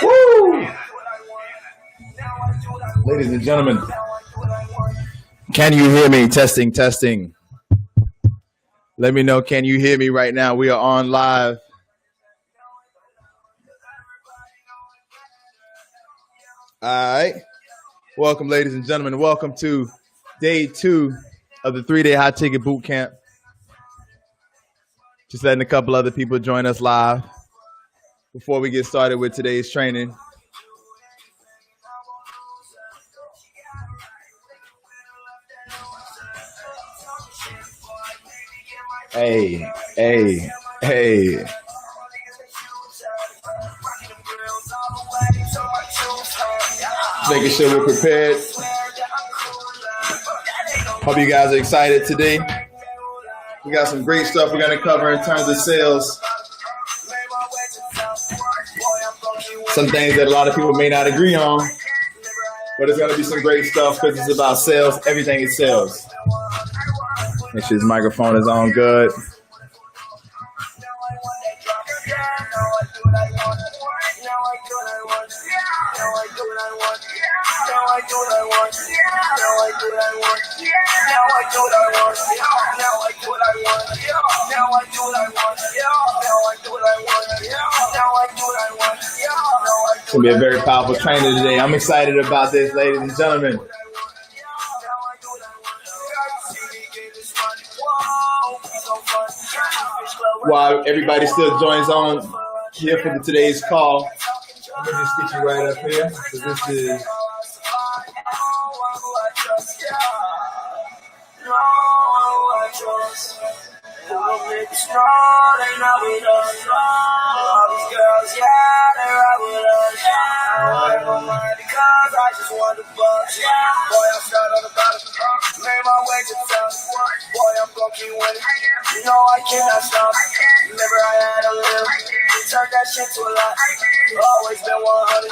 Woo! Ladies and gentlemen, can you hear me? Testing, testing. Let me know, can you hear me right now? We are on live. All right. Welcome, ladies and gentlemen. Welcome to day 2 of the 3-day High Ticket Bootcamp. Just letting a couple other people join us live before we get started with today's training. Hey. Making sure we're prepared. Hope you guys are excited today. We got some great stuff we're going to cover in terms of sales. Some things that a lot of people may not agree on, but it's going to be some great stuff because it's about sales. Everything is sales. Make sure his microphone is on good. It's going to be a very powerful training today. I'm excited about this, ladies and gentlemen. While everybody still joins on here for today's call, let me just get you right up here. So this is I cannot stop. Never I had a little. Turn that shit to a lot. Always been 100.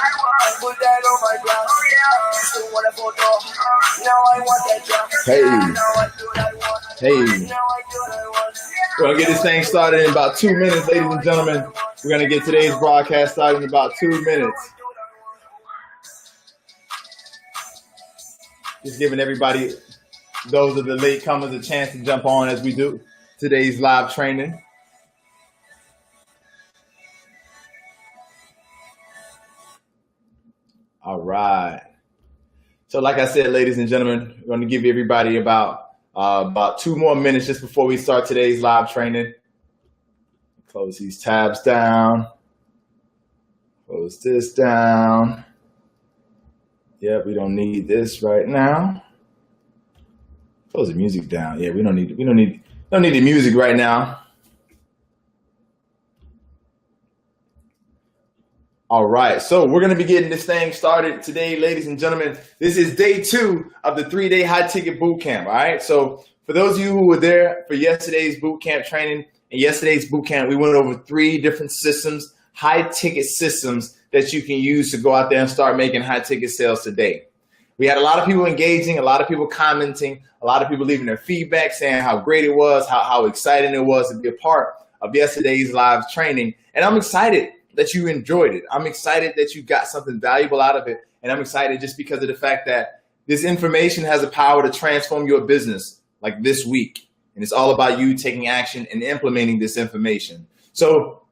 Put that on my block. Still want it for door. Now I want that job. Hey. We're going to get this thing started in about 2 minutes, ladies and gentlemen. We're going to get today's broadcast started in about 2 minutes. Just giving everybody, those of the late comers, a chance to jump on as we do today's live training. All right. So like I said, ladies and gentlemen, we're going to give everybody about 2 more minutes just before we start today's live training. Close these tabs down. Close this down. Yeah, we don't need this right now. Close the music down. Yeah, we don't need the music right now. All right, so we're going to be getting this thing started today, ladies and gentlemen. This is day 2 of the 3-day High Ticket Bootcamp. All right, so for those of you who were there for yesterday's bootcamp training, in yesterday's bootcamp, we went over 3 different systems, high ticket systems that you can use to go out there and start making high ticket sales today. We had a lot of people engaging, a lot of people commenting, a lot of people leaving their feedback saying how great it was, how exciting it was to be a part of yesterday's live training. And I'm excited that you enjoyed it. I'm excited that you got something valuable out of it. And I'm excited just because of the fact that this information has the power to transform your business like this week. And it's all about you taking action and implementing this information. So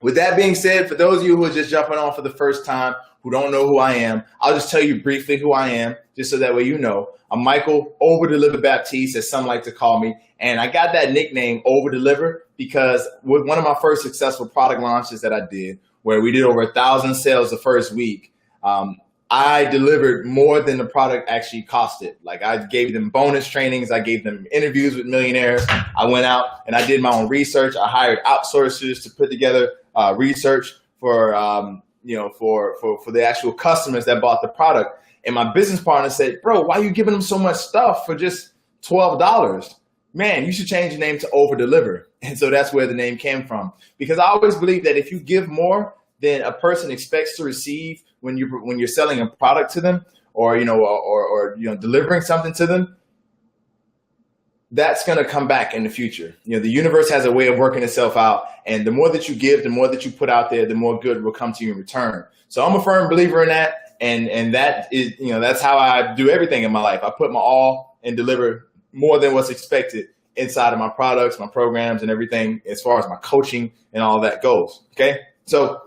with that being said, for those of you who are just jumping on for the first time, who don't know who I am, I'll just tell you briefly who I am, just so that way you know. I'm Michael Over-Deliver Baptiste, as some like to call me. And I got that nickname Over-Deliver because with one of my first successful product launches that I did, where we did over 1,000 sales the first week, I delivered more than the product actually costed. Like I gave them bonus trainings. I gave them interviews with millionaires. I went out and I did my own research. I hired outsourcers to put together research for the actual customers that bought the product. And my business partner said, bro, why are you giving them so much stuff for just $12? Man, you should change your name to Over-Deliver. And so that's where the name came from. Because I always believe that if you give more than a person expects to receive when you're selling a product to them, or delivering something to them, that's going to come back in the future. You know, the universe has a way of working itself out, and the more that you give, the more that you put out there, the more good will come to you in return. So I'm a firm believer in that, and that is, you know, that's how I do everything in my life. I put my all and deliver more than what's expected inside of my products, my programs, and everything as far as my coaching and all that goes. Okay, so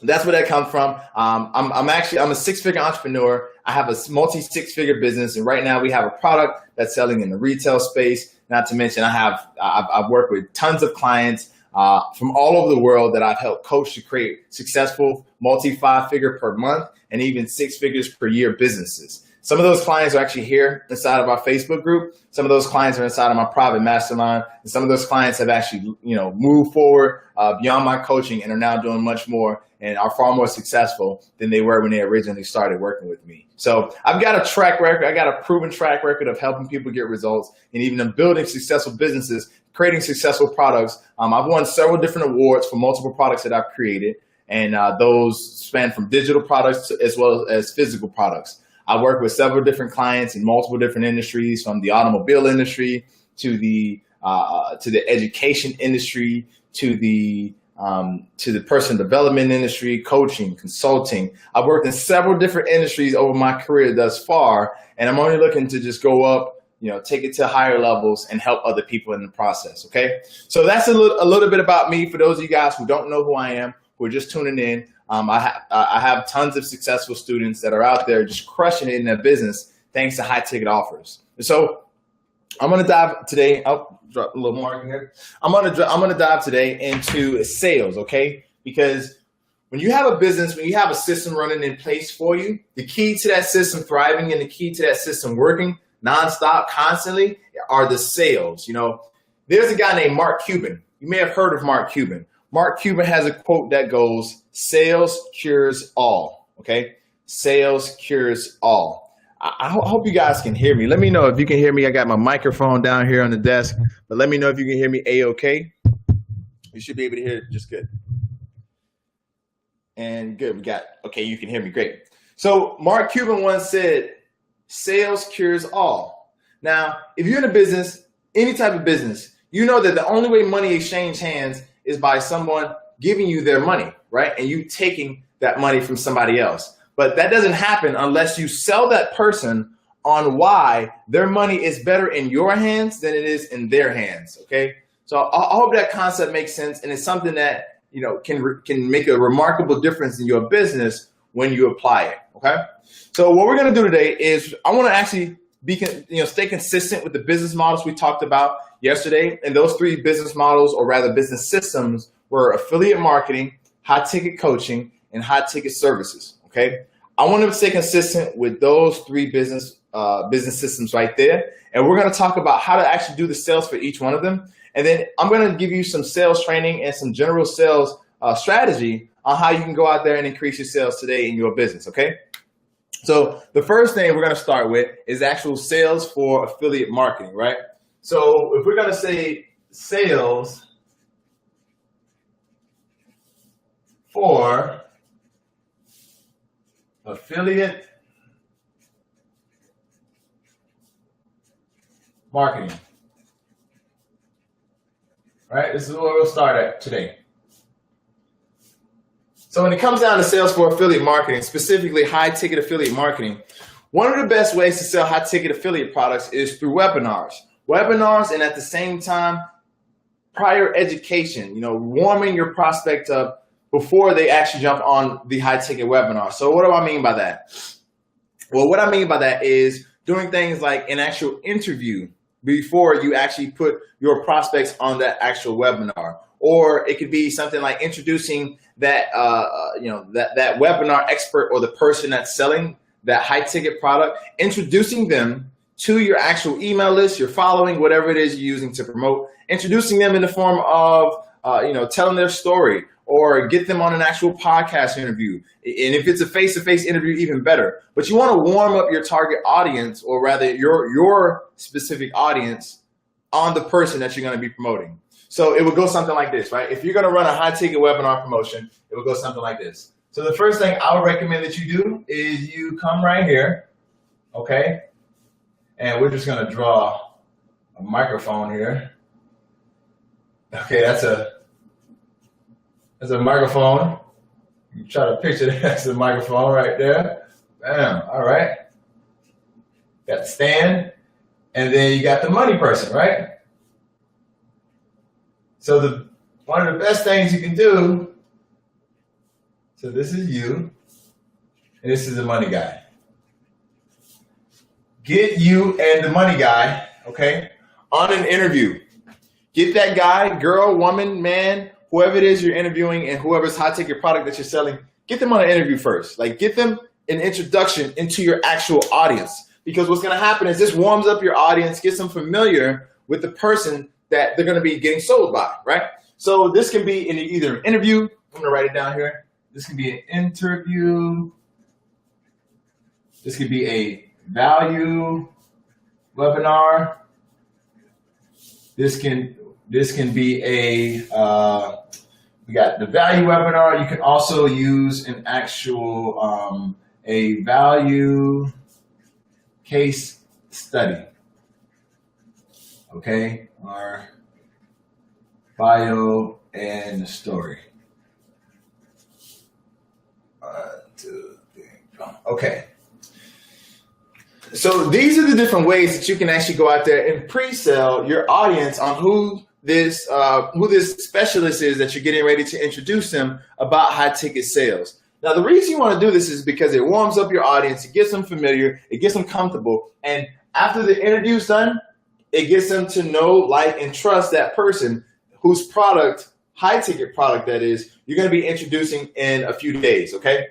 that's where that comes from. I'm a six-figure entrepreneur. I have a multi-six-figure business, and right now we have a product that's selling in the retail space. Not to mention, I've worked with tons of clients from all over the world that I've helped coach to create successful multi-five-figure per month and even six figures per year businesses. Some of those clients are actually here inside of our Facebook group. Some of those clients are inside of my private mastermind. And some of those clients have actually, you know, moved forward beyond my coaching and are now doing much more and are far more successful than they were when they originally started working with me. So I've got a track record. I got a proven track record of helping people get results and even of building successful businesses, creating successful products. I've won several different awards for multiple products that I've created. And those span from digital products as well as physical products. I work with several different clients in multiple different industries, from the automobile industry to the education industry to the personal development industry, coaching, consulting. I've worked in several different industries over my career thus far, and I'm only looking to just go up, you know, take it to higher levels and help other people in the process. Okay, so that's a little bit about me. For those of you guys who don't know who I am, who are just tuning in. I have tons of successful students that are out there just crushing it in their business thanks to high ticket offers. So I'm going to dive today. I'll drop a little more in here. I'm going to dive today into sales, okay? Because when you have a business, when you have a system running in place for you, the key to that system thriving and the key to that system working nonstop, constantly, are the sales. You know, there's a guy named Mark Cuban. You may have heard of Mark Cuban. Mark Cuban has a quote that goes, "Sales cures all." Okay, sales cures all. I hope you guys can hear me. Let me know if you can hear me. I got my microphone down here on the desk, but let me know if you can hear me a-okay. You should be able to hear it just good. And good, we got, okay, you can hear me, great. So Mark Cuban once said, "Sales cures all." Now, if you're in a business, any type of business, you know that the only way money exchanges hands is by someone giving you their money, right? And you taking that money from somebody else. But that doesn't happen unless you sell that person on why their money is better in your hands than it is in their hands, okay? So I hope that concept makes sense, and it's something that, you know, can make a remarkable difference in your business when you apply it, okay? So what we're gonna do today is I wanna actually stay consistent with the business models we talked about yesterday. And those three business models, or rather business systems, were affiliate marketing, high ticket coaching, and high ticket services. Okay. I want to stay consistent with those three business systems right there. And we're going to talk about how to actually do the sales for each one of them. And then I'm going to give you some sales training and some general sales strategy on how you can go out there and increase your sales today in your business. Okay. So the first thing we're going to start with is actual sales for affiliate marketing, right? So if we're going to say sales for affiliate marketing, right? This is where we'll start at today. So when it comes down to sales for affiliate marketing, specifically high ticket affiliate marketing, one of the best ways to sell high ticket affiliate products is through webinars. Webinars, and at the same time, prior education, you know, warming your prospect up before they actually jump on the high ticket webinar. So what do I mean by that? Well, what I mean by that is doing things like an actual interview before you actually put your prospects on that actual webinar. Or it could be something like introducing that, that webinar expert or the person that's selling that high ticket product, introducing them to your actual email list, your following, whatever it is you're using to promote, introducing them in the form of, telling their story, or get them on an actual podcast interview. And if it's a face-to-face interview, even better. But you want to warm up your target audience, or rather your specific audience, on the person that you're going to be promoting. So it would go something like this, right? If you're going to run a high ticket webinar promotion, it would go something like this. So the first thing I would recommend that you do is you come right here, okay? And we're just going to draw a microphone here. Okay, that's a microphone. You try to picture that. That's a microphone right there. Bam. All right. Got the stand, and then you got the money person, right? So one of the best things you can do. So this is you, and this is the money guy. Get you and the money guy, okay, on an interview. Get that guy, girl, woman, man, whoever it is you're interviewing and whoever's high ticket product that you're selling, get them on an interview first. Like, get them an introduction into your actual audience. Because what's going to happen is this warms up your audience, gets them familiar with the person that they're going to be getting sold by, right? So this can be in either an interview. I'm going to write it down here. This can be an interview. This could be a value webinar. This can be a we got the value webinar. You can also use an actual a value case study. Okay, or bio and story. 1, 2, 3, 4. Okay. So these are the different ways that you can actually go out there and pre-sell your audience on who this specialist is that you're getting ready to introduce them about high ticket sales. Now, the reason you want to do this is because it warms up your audience, it gets them familiar, it gets them comfortable, and after the interview's done, it gets them to know, like, and trust that person whose product, high ticket product that is, you're going to be introducing in a few days, okay?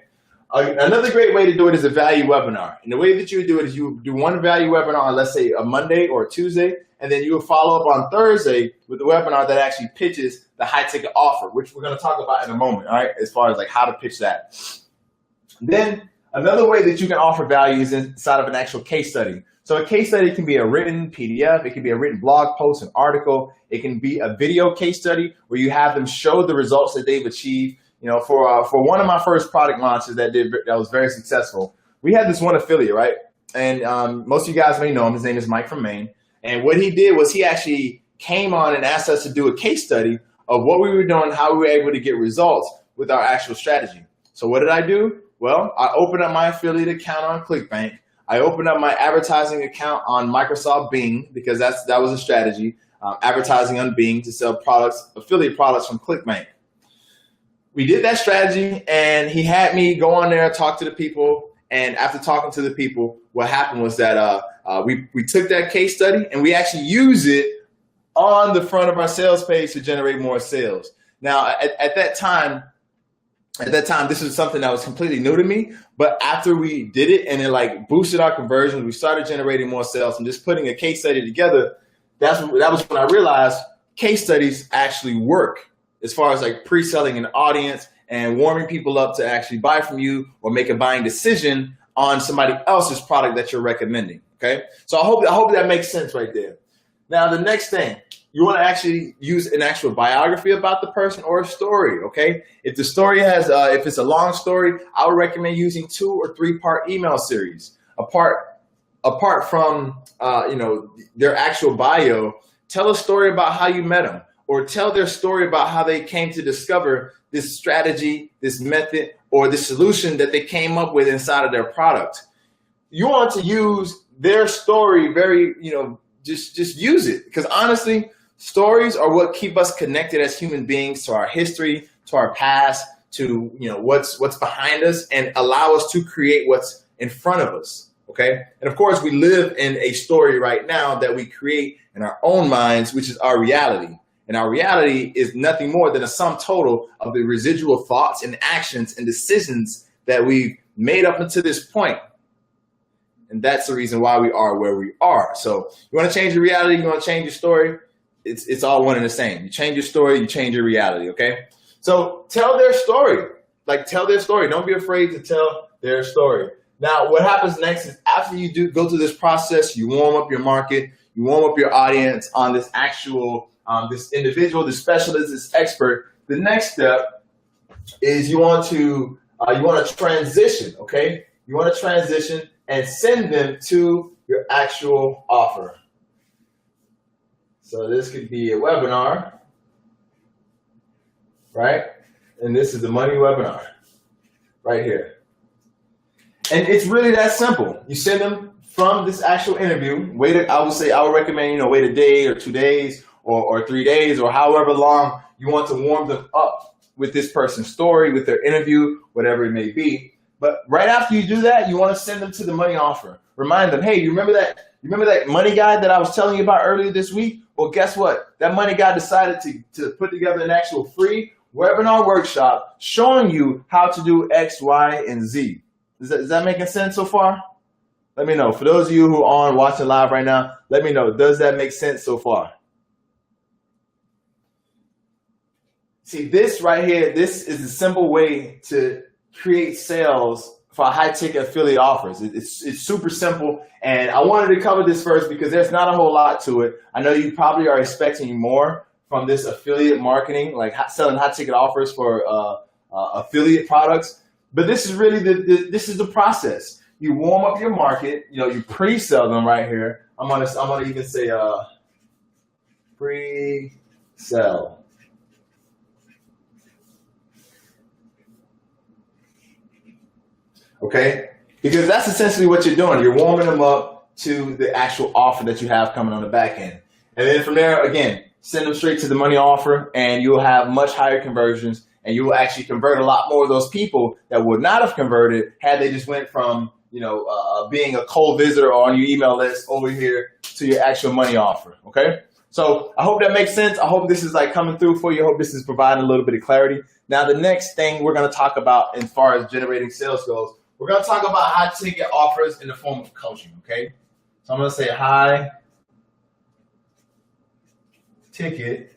Another great way to do it is a value webinar. And the way that you do it is you do one value webinar on, let's say, a Monday or a Tuesday, and then you will follow up on Thursday with the webinar that actually pitches the high ticket offer, which we're going to talk about in a moment, all right, as far as like how to pitch that. Then another way that you can offer value is inside of an actual case study. So a case study can be a written PDF, it can be a written blog post, an article, it can be a video case study where you have them show the results that they've achieved. You know, for one of my first product launches that was very successful, we had this one affiliate, right? And most of you guys may know him. His name is Mike from Maine. And what he did was he actually came on and asked us to do a case study of what we were doing, how we were able to get results with our actual strategy. So what did I do? Well, I opened up my affiliate account on ClickBank. I opened up my advertising account on Microsoft Bing because that was a strategy, advertising on Bing to sell products, affiliate products from ClickBank. We did that strategy, and he had me go on there, talk to the people, and after talking to the people, what happened was that we took that case study and we actually use it on the front of our sales page to generate more sales. Now, at that time, this was something that was completely new to me, but after we did it and it like boosted our conversions, we started generating more sales and just putting a case study together. That was when I realized case studies actually work as far as like pre-selling an audience and warming people up to actually buy from you or make a buying decision on somebody else's product that you're recommending. Okay, so I hope that makes sense right there. Now, the next thing, you want to actually use an actual biography about the person or a story. Okay, if the story has, if it's a long story, I would recommend using 2 or 3 part email series. Apart from their actual bio, tell a story about how you met them, or tell their story about how they came to discover this strategy, this method, or the solution that they came up with inside of their product. You want to use their story very, just use it. Because honestly, stories are what keep us connected as human beings to our history, to our past, to what's behind us, and allow us to create what's in front of us. Okay. And of course, we live in a story right now that we create in our own minds, which is our reality. And our reality is nothing more than a sum total of the residual thoughts and actions and decisions that we've made up until this point. And that's the reason why we are where we are. So you want to change your reality, you want to change your story, it's all one and the same. You change your story, you change your reality, okay? So tell their story. Like, tell their story. Don't be afraid to tell their story. Now, what happens next is after you go through this process, you warm up your market, you warm up your audience on this actual this individual, this specialist, this expert. The next step is you want to transition, okay? You want to transition and send them to your actual offer. So this could be a webinar, right? And this is the money webinar right here. And it's really that simple. You send them from this actual interview. I would recommend, wait a day or 2 days or 3 days or however long you want to warm them up with this person's story, with their interview, whatever it may be. But right after you do that, you want to send them to the money offer. Remind them, hey, you remember that money guy that I was telling you about earlier this week? Well, guess what? That money guy decided to put together an actual free webinar workshop showing you how to do X, Y, and Z. Is that making sense so far? Let me know. For those of you who are watching live right now, let me know. Does that make sense so far? See, this right here, this is a simple way to create sales for high ticket affiliate offers. It's super simple. And I wanted to cover this first because there's not a whole lot to it. I know you probably are expecting more from this affiliate marketing, like selling high ticket offers for affiliate products. But this is really this is the process. You warm up your market. You pre-sell them right here. I'm gonna even say pre-sell. Okay, because that's essentially what you're doing. You're warming them up to the actual offer that you have coming on the back end, and then from there, again, send them straight to the money offer, and you'll have much higher conversions. And you will actually convert a lot more of those people that would not have converted had they just went from, being a cold visitor or on your email list over here to your actual money offer. Okay. So I hope that makes sense. I hope this is coming through for you. I hope this is providing a little bit of clarity. Now, the next thing we're going to talk about as far as generating sales goes, we're going to talk about high ticket offers in the form of coaching. Okay. So I'm going to say high ticket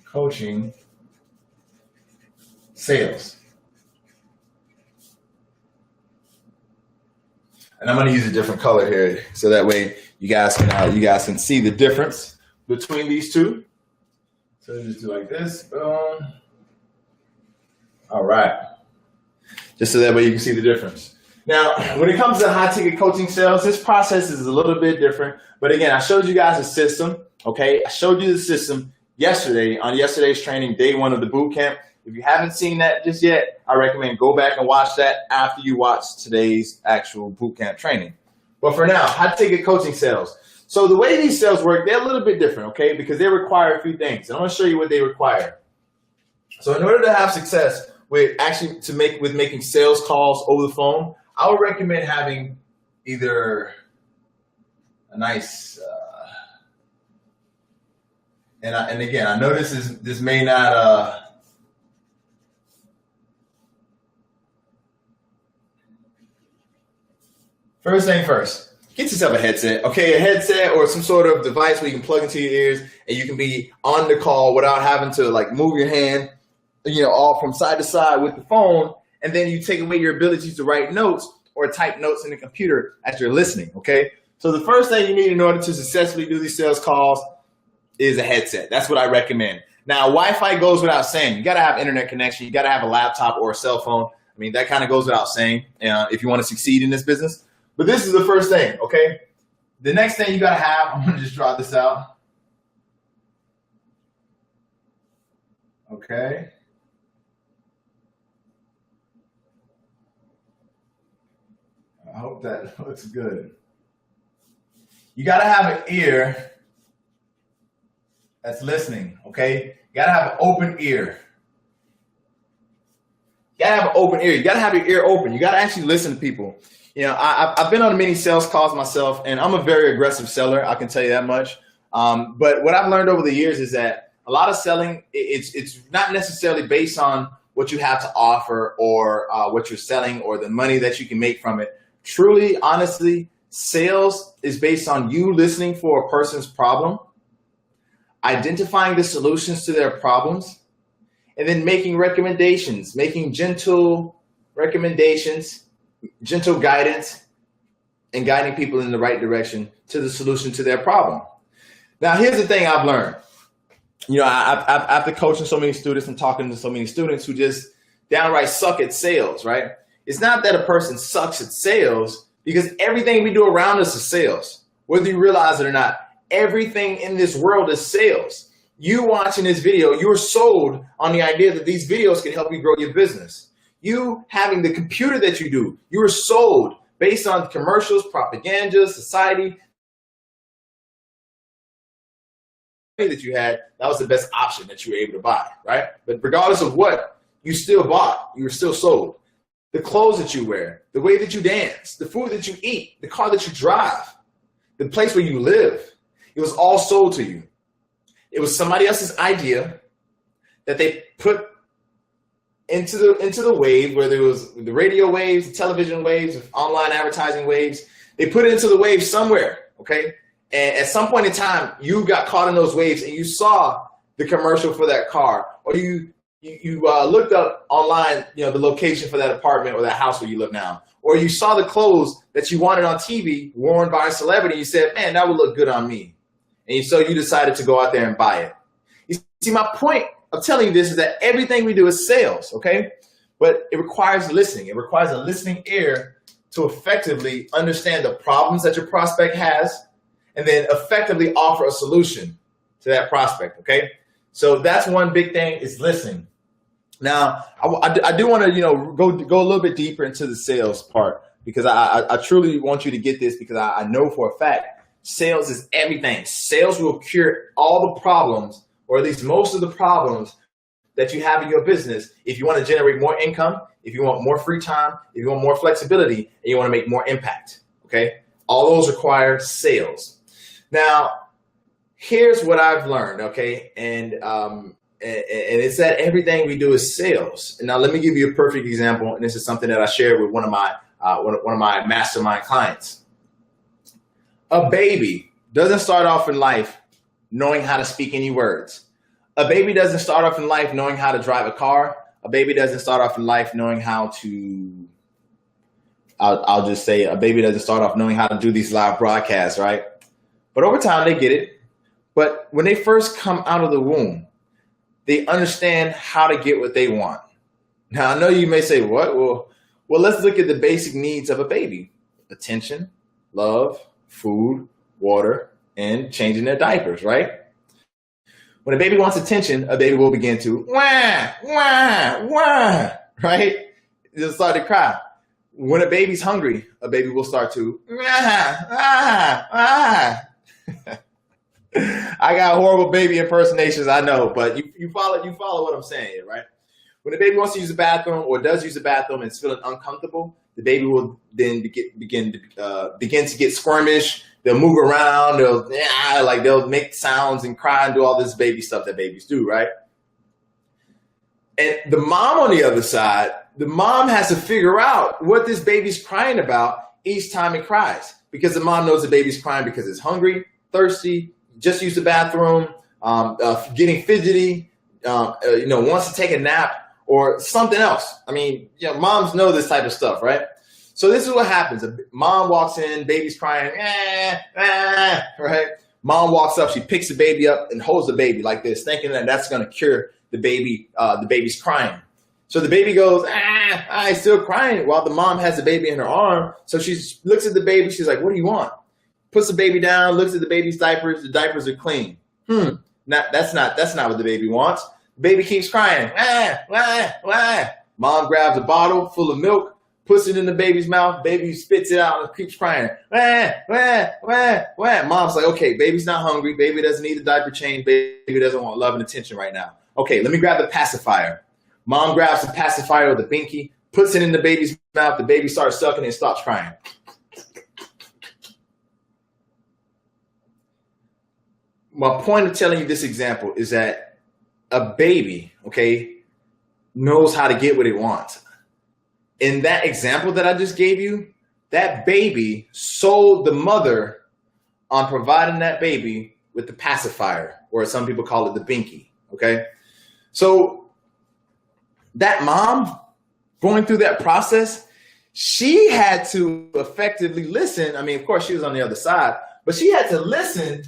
coaching sales. And I'm going to use a different color here so that way you guys can see the difference between these two. So just do like this. Boom. All right. Just so that way you can see the difference. Now, when it comes to high ticket coaching sales, this process is a little bit different. But again, I showed you guys a system. Okay. I showed you the system yesterday on yesterday's training, day 1 of the boot camp. If you haven't seen that just yet, I recommend go back and watch that after you watch today's actual boot camp training. But for now, high ticket coaching sales. So the way these sales work, they're a little bit different, okay? Because they require a few things. And I'm going to show you what they require. So in order to have success with making sales calls over the phone, I would recommend having either a nice and again, I know this may not first thing first, get yourself a headset, okay? A headset or some sort of device where you can plug into your ears and you can be on the call without having to move your hand, all from side to side with the phone, and then you take away your ability to write notes or type notes in the computer as you're listening, okay? So the first thing you need in order to successfully do these sales calls is a headset. That's what I recommend. Now, Wi-Fi goes without saying. You got to have internet connection. You got to have a laptop or a cell phone. I mean, that kind of goes without saying if you want to succeed in this business. But this is the first thing, okay? The next thing you got to have, I'm going to just draw this out. Okay. I hope that looks good. You got to have an ear that's listening, okay? You got to have an open ear. You got to have an open ear. You got to have your ear open. You got to actually listen to people. I've been on many sales calls myself, and I'm a very aggressive seller. I can tell you that much. But what I've learned over the years is that a lot of selling, it's not necessarily based on what you have to offer or what you're selling or the money that you can make from it. Truly, honestly, sales is based on you listening for a person's problem, identifying the solutions to their problems, and then making recommendations, making gentle recommendations, gentle guidance, and guiding people in the right direction to the solution to their problem. Now, here's the thing I've learned. After coaching so many students and talking to so many students who just downright suck at sales, right? It's not that a person sucks at sales because everything we do around us is sales. whether you realize it or not, everything in this world is sales. You watching this video, you're sold on the idea that these videos can help you grow your business. You having the computer that you do, you were sold based on commercials, propaganda, society that you had. That was the best option that you were able to buy, right? But regardless of what, you still bought, you were still sold. The clothes that you wear, the way that you dance, the food that you eat, the car that you drive, the place where you live, it was all sold to you. It was somebody else's idea that they put into the wave, whether it was the radio waves, the television waves, online advertising waves. They put it into the wave somewhere, okay? And at some point in time, you got caught in those waves and you saw the commercial for that car, or you looked up online, the location for that apartment or that house where you live now, or you saw the clothes that you wanted on TV worn by a celebrity. You said, man, that would look good on me. And so you decided to go out there and buy it. You see, my point of telling you this is that everything we do is sales, okay? But it requires listening. It requires a listening ear to effectively understand the problems that your prospect has and then effectively offer a solution to that prospect, okay? So that's one big thing, is listening. Now, I do want to, go a little bit deeper into the sales part, because I truly want you to get this, because I know for a fact sales is everything. Sales will cure all the problems, or at least most of the problems that you have in your business. If you want to generate more income, if you want more free time, if you want more flexibility, and you want to make more impact, okay? All those require sales. Now, here's what I've learned, okay? And it's that everything we do is sales. And now let me give you a perfect example, and this is something that I shared with one of my mastermind clients. A baby doesn't start off in life knowing how to speak any words. A baby doesn't start off in life knowing how to drive a car. A baby doesn't start off in life knowing how to, I'll just say, a baby doesn't start off knowing how to do these live broadcasts, right? But over time they get it. But when they first come out of the womb, they understand how to get what they want. Now, I know you may say, what? Well, let's look at the basic needs of a baby: attention, love, food, water, and changing their diapers, right? When a baby wants attention, a baby will begin to wah, wah, wah, right? They'll start to cry. When a baby's hungry, a baby will start to ah, ah, ah. I got horrible baby impersonations, I know, but you follow what I'm saying here, right? When the baby wants to use the bathroom or does use the bathroom and is feeling uncomfortable, the baby will then begin to get squirmish. They'll move around. They'll make sounds and cry and do all this baby stuff that babies do, right? And the mom on the other side, the mom has to figure out what this baby's crying about each time it cries, because the mom knows the baby's crying because it's hungry, thirsty, just used the bathroom, getting fidgety, wants to take a nap, or something else. I mean, moms know this type of stuff, right? So this is what happens. A mom walks in, baby's crying, right? Mom walks up, she picks the baby up and holds the baby like this, thinking that that's going to cure the baby's crying. So the baby goes, I'm still crying, while the mom has the baby in her arm. So she looks at the baby, she's like, what do you want? Puts the baby down, looks at the baby's diapers, the diapers are clean. That's not what the baby wants. The baby keeps crying. Mom grabs a bottle full of milk, puts it in the baby's mouth, baby spits it out and keeps crying. Mom's like, okay, baby's not hungry, baby doesn't need a diaper change, baby doesn't want love and attention right now. Okay, let me grab the pacifier. Mom grabs the pacifier or the binky, puts it in the baby's mouth, the baby starts sucking and stops crying. My point of telling you this example is that a baby, okay, knows how to get what it wants. In that example that I just gave you, that baby sold the mother on providing that baby with the pacifier, or some people call it the binky, okay? So that mom going through that process, she had to effectively listen. I mean, of course, she was on the other side, but she had to listen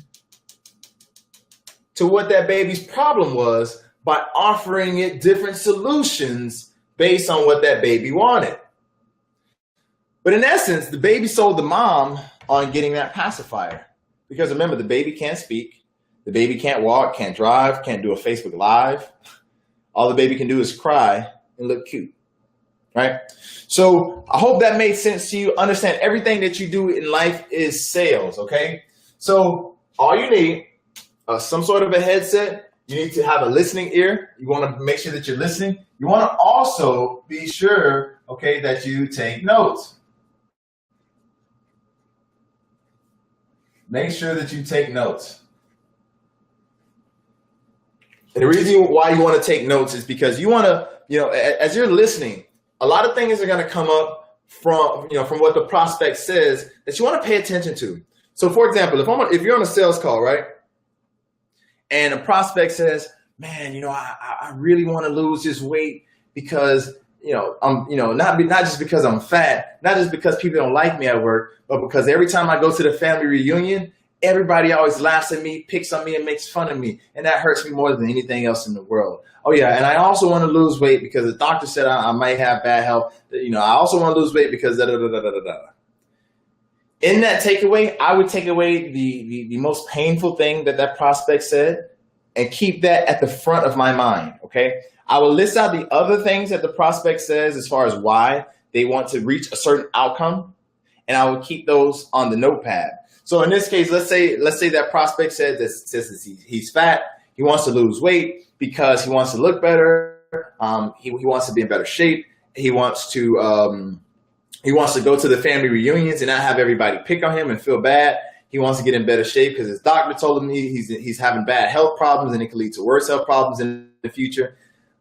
to what that baby's problem was by offering it different solutions based on what that baby wanted. But in essence, the baby sold the mom on getting that pacifier. Because remember, the baby can't speak, the baby can't walk, can't drive, can't do a Facebook Live. All the baby can do is cry and look cute, right? So I hope that made sense to you. Understand everything that you do in life is sales, okay? So all you need, some sort of a headset. You need to have a listening ear. You want to make sure that you're listening. You want to also be sure, okay, that you take notes. Make sure that you take notes. And the reason why you want to take notes is because you want to, as you're listening, a lot of things are going to come up from what the prospect says that you want to pay attention to. So, for example, if you're on a sales call, right, and a prospect says, "Man, I really want to lose this weight because I'm not just because I'm fat, not just because people don't like me at work, but because every time I go to the family reunion, everybody always laughs at me, picks on me, and makes fun of me, and that hurts me more than anything else in the world. Oh yeah, and I also want to lose weight because the doctor said I might have bad health. I also want to lose weight because da da da da da da." In that takeaway, I would take away the most painful thing that prospect said and keep that at the front of my mind, okay? I will list out the other things that the prospect says as far as why they want to reach a certain outcome, and I will keep those on the notepad. So in this case, let's say that prospect says he's fat, he wants to lose weight because he wants to look better, he wants to be in better shape, he wants to go to the family reunions and not have everybody pick on him and feel bad. He wants to get in better shape because his doctor told him he's having bad health problems and it can lead to worse health problems in the future.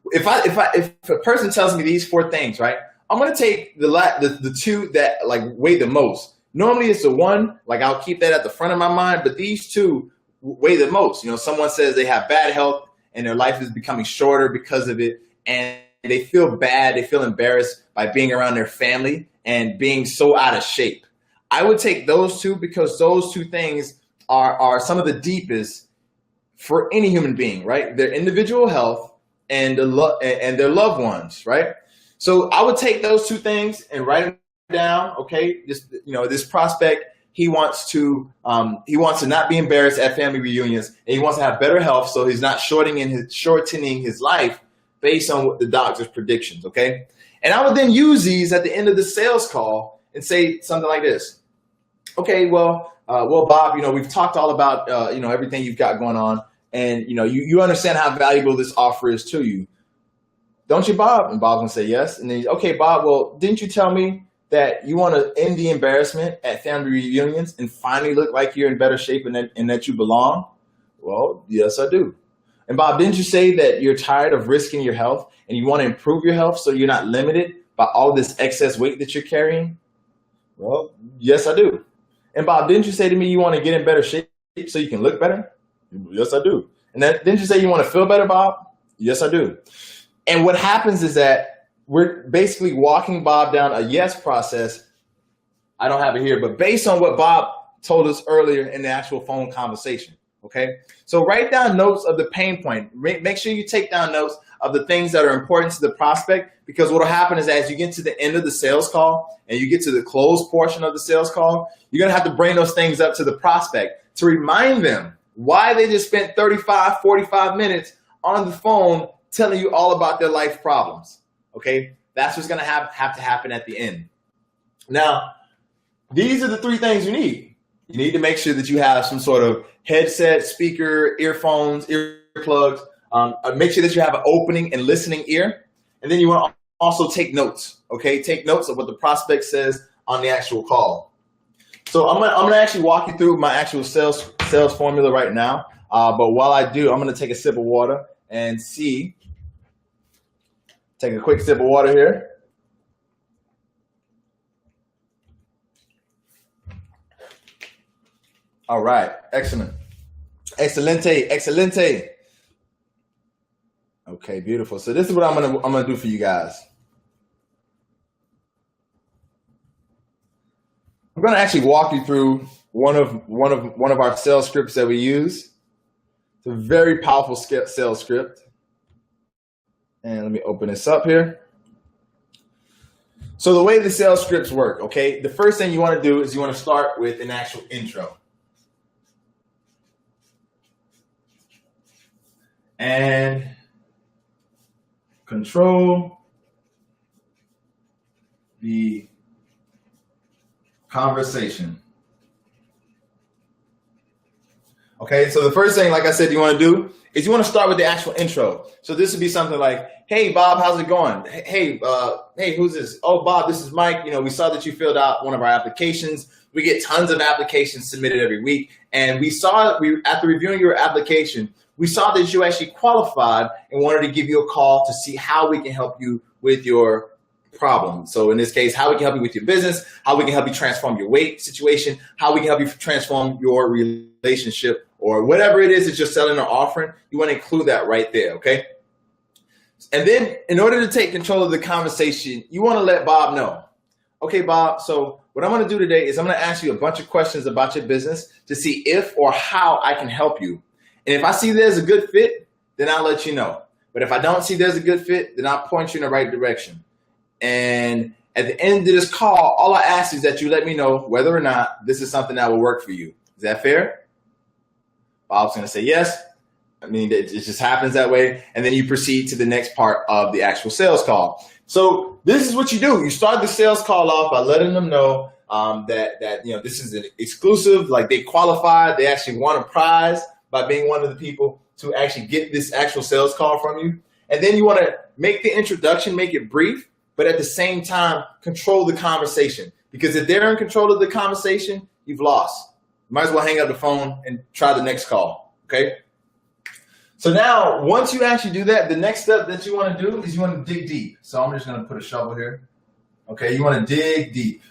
If a person tells me these 4 things, right, I'm gonna take the 2 that weigh the most. Normally it's the 1, I'll keep that at the front of my mind, but these 2 weigh the most. Someone says they have bad health and their life is becoming shorter because of it, and they feel bad, they feel embarrassed by being around their family and being so out of shape. I would take those 2 because those 2 things are some of the deepest for any human being, right? Their individual health and their loved ones, right? So I would take those 2 things and write them down, okay? This prospect, he wants to not be embarrassed at family reunions, and he wants to have better health, so he's not shortening his life based on what the doctor's predictions, okay? And I would then use these at the end of the sales call and say something like this. Okay, well, Bob, we've talked all about, everything you've got going on, and, you understand how valuable this offer is to you. Don't you, Bob? And Bob's gonna say yes. And then, okay, Bob, well, didn't you tell me that you want to end the embarrassment at family reunions and finally look like you're in better shape and that you belong? Well, yes, I do. And Bob, didn't you say that you're tired of risking your health and you want to improve your health so you're not limited by all this excess weight that you're carrying? Well, yes, I do. And Bob, didn't you say to me you want to get in better shape so you can look better? Yes, I do. And then didn't you say you want to feel better, Bob? Yes, I do. And what happens is that we're basically walking Bob down a yes process. I don't have it here, but based on what Bob told us earlier in the actual phone conversation, okay? So write down notes of the pain point. Make sure you take down notes of the things that are important to the prospect, because what will happen is as you get to the end of the sales call and you get to the close portion of the sales call, you're gonna have to bring those things up to the prospect to remind them why they just spent 35, 45 minutes on the phone telling you all about their life problems. Okay, that's what's gonna have to happen at the end. Now, these are the 3 things you need. You need to make sure that you have some sort of headset, speaker, earphones, earplugs. Make sure that you have an opening and listening ear. And then you want to also take notes, okay? Take notes of what the prospect says on the actual call. So I'm gonna actually walk you through my actual sales formula right now. But while I do, I'm gonna take a sip of water and see. Take a quick sip of water here. All right, excellent. Excelente. Okay, beautiful. So this is what I'm gonna do for you guys. I'm gonna actually walk you through one of our sales scripts that we use. It's a very powerful sales script. And let me open this up here. So the way the sales scripts work, okay, the first thing you want to do is you want to start with an actual intro. and control the conversation. Okay, so the first thing, like I said, you want to do is you want to start with the actual intro. So this would be something like, "Hey, Bob, how's it going? Hey, who's this? Oh, Bob, this is Mike. We saw that you filled out one of our applications. We get tons of applications submitted every week, and after reviewing your application, we saw that you actually qualified and wanted to give you a call to see how we can help you with your problem. So in this case, how we can help you with your business, how we can help you transform your weight situation, how we can help you transform your relationship, or whatever it is that you're selling or offering. You want to include that right there, okay? And then in order to take control of the conversation, you want to let Bob know, okay, Bob, so what I'm going to do today is I'm going to ask you a bunch of questions about your business to see if or how I can help you. And if I see there's a good fit, then I'll let you know. But if I don't see there's a good fit, then I'll point you in the right direction. And at the end of this call, all I ask is that you let me know whether or not this is something that will work for you. Is that fair? Bob's going to say yes. I mean, it just happens that way. And then you proceed to the next part of the actual sales call. So this is what you do. You start the sales call off by letting them know that this is an exclusive, like they qualified, they actually won a prize by being one of the people to actually get this actual sales call from you. And then you want to make the introduction, make it brief, but at the same time, control the conversation. Because if they're in control of the conversation, you've lost. You might as well hang up the phone and try the next call, okay? So now, once you actually do that, the next step that you want to do is you want to dig deep. So I'm just going to put a shovel here. Okay, you want to dig deep.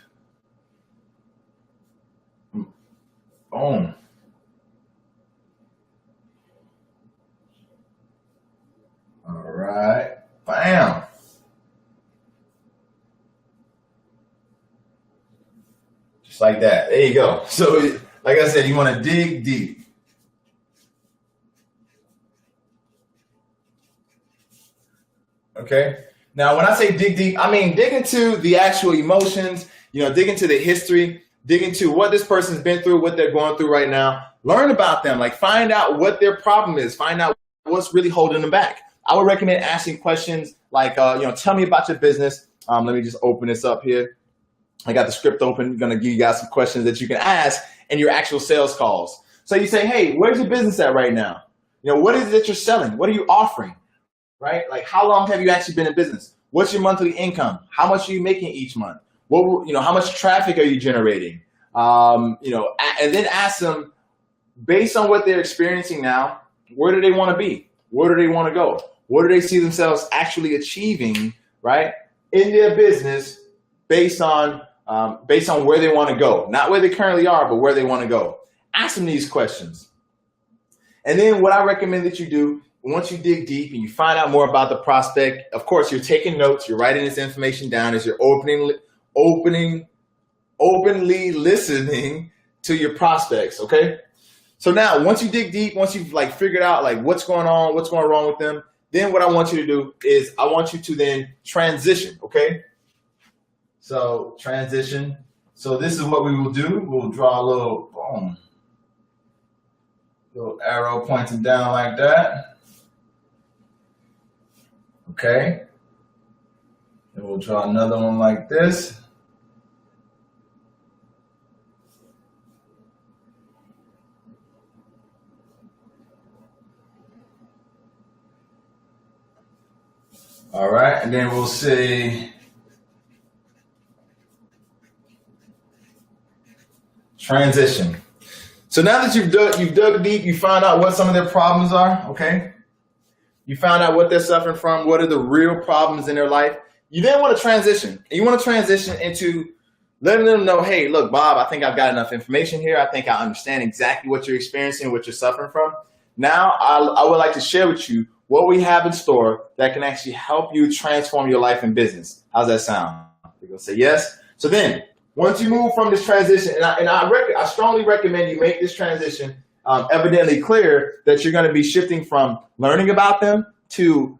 Boom. All right, bam. Just like that. There you go. So, like I said, you want to dig deep. Okay. Now, when I say dig deep, I mean dig into the actual emotions, dig into the history, dig into what this person's been through, what they're going through right now. Learn about them, like find out what their problem is, find out what's really holding them back. I would recommend asking questions like, tell me about your business. Let me just open this up here. I got the script open. I'm going to give you guys some questions that you can ask in your actual sales calls. So you say, hey, where's your business at right now? What is it that you're selling? What are you offering? Right? Like, how long have you actually been in business? What's your monthly income? How much are you making each month? How much traffic are you generating? And then ask them, based on what they're experiencing now, where do they want to be? Where do they want to go? What do they see themselves actually achieving, right, in their business based on where they want to go? Not where they currently are, but where they want to go. Ask them these questions. And then what I recommend that you do, once you dig deep and you find out more about the prospect, of course, you're taking notes, you're writing this information down as you're openly listening to your prospects, okay? So now, once you dig deep, once you've figured out what's going on, what's going wrong with them, then what I want you to do is I want you to then transition, okay? So transition. So this is what we will do. We'll draw a little arrow pointing down like that. Okay. And we'll draw another one like this. All right, and then we'll say transition. So now that you've dug deep, you found out what some of their problems are, okay? You found out what they're suffering from, what are the real problems in their life. You then want to transition. And you want to transition into letting them know, hey, look, Bob, I think I've got enough information here. I think I understand exactly what you're experiencing, what you're suffering from. Now, I would like to share with you what we have in store that can actually help you transform your life and business. How's that sound? You're going to say yes. So then, once you move from this transition, and I strongly recommend you make this transition evidently clear that you're going to be shifting from learning about them to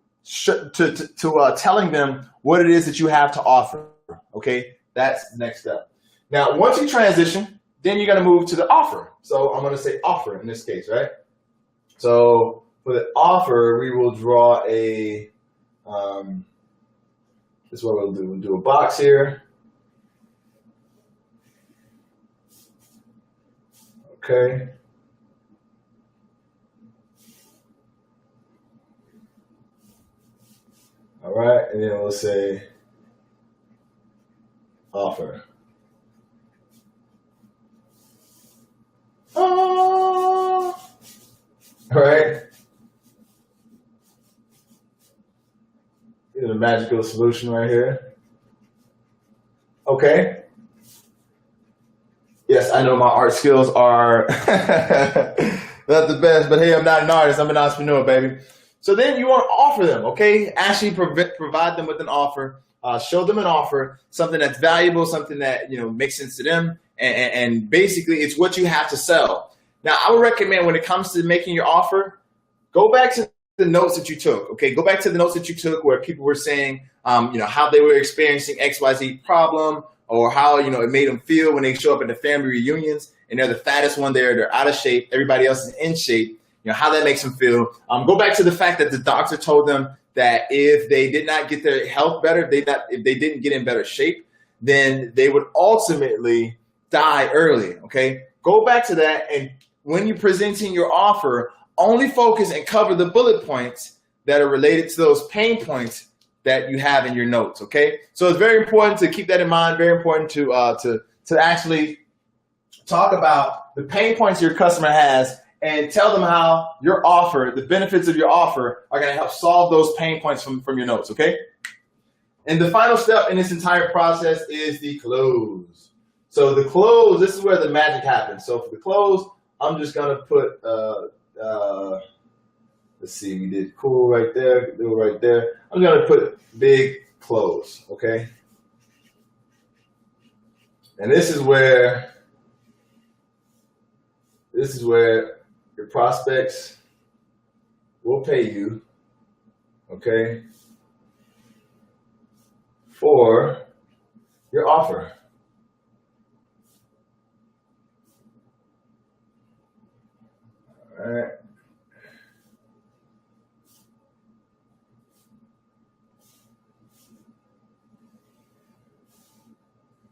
telling them what it is that you have to offer. Okay, that's the next step. Now, once you transition, then you're going to move to the offer. So I'm going to say offer in this case, right? So for the offer, we will draw a, this is what we'll do. We'll do a box here. Okay. All right, and then we'll say offer. Oh. All right. Here's a magical solution right here. Okay. Yes, I know my art skills are not the best, but hey, I'm not an artist. I'm an entrepreneur, baby. So then you want to offer them, okay? Actually provide them with an offer. Show them an offer, something that's valuable, something that makes sense to them, and basically it's what you have to sell. Now, I would recommend when it comes to making your offer, go back to the notes that you took. Okay, go back to the notes that you took where people were saying, how they were experiencing XYZ problem, or how it made them feel when they show up at the family reunions and they're the fattest one there, they're out of shape, everybody else is in shape. How that makes them feel. Go back to the fact that the doctor told them that if they did not get their health better, if they didn't get in better shape, then they would ultimately die early. Okay, go back to that, and when you're presenting your offer, only focus and cover the bullet points that are related to those pain points that you have in your notes. Okay, so it's very important to keep that in mind. Very important to actually talk about the pain points your customer has, and tell them how your offer, the benefits of your offer, are going to help solve those pain points from your notes, okay? And the final step in this entire process is the close. So the close, this is where the magic happens. So for the close, I'm just going to put, let's see, we did cool right there, do it right there. I'm going to put big close, okay? And this is where your prospects will pay you, okay, for your offer. All right.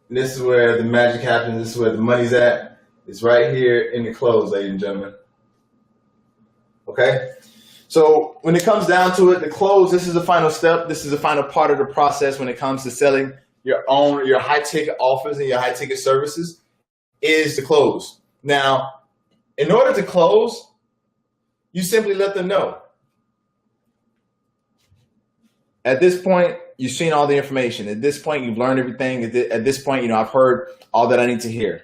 And this is where the magic happens. This is where the money's at. It's right here in the close, ladies and gentlemen. Okay, so when it comes down to it, the close, this is the final step. This is the final part of the process when it comes to selling your high ticket offers and your high ticket services, is the close. Now, in order to close, you simply let them know. At this point, you've seen all the information. At this point, you've learned everything. At this point, I've heard all that I need to hear.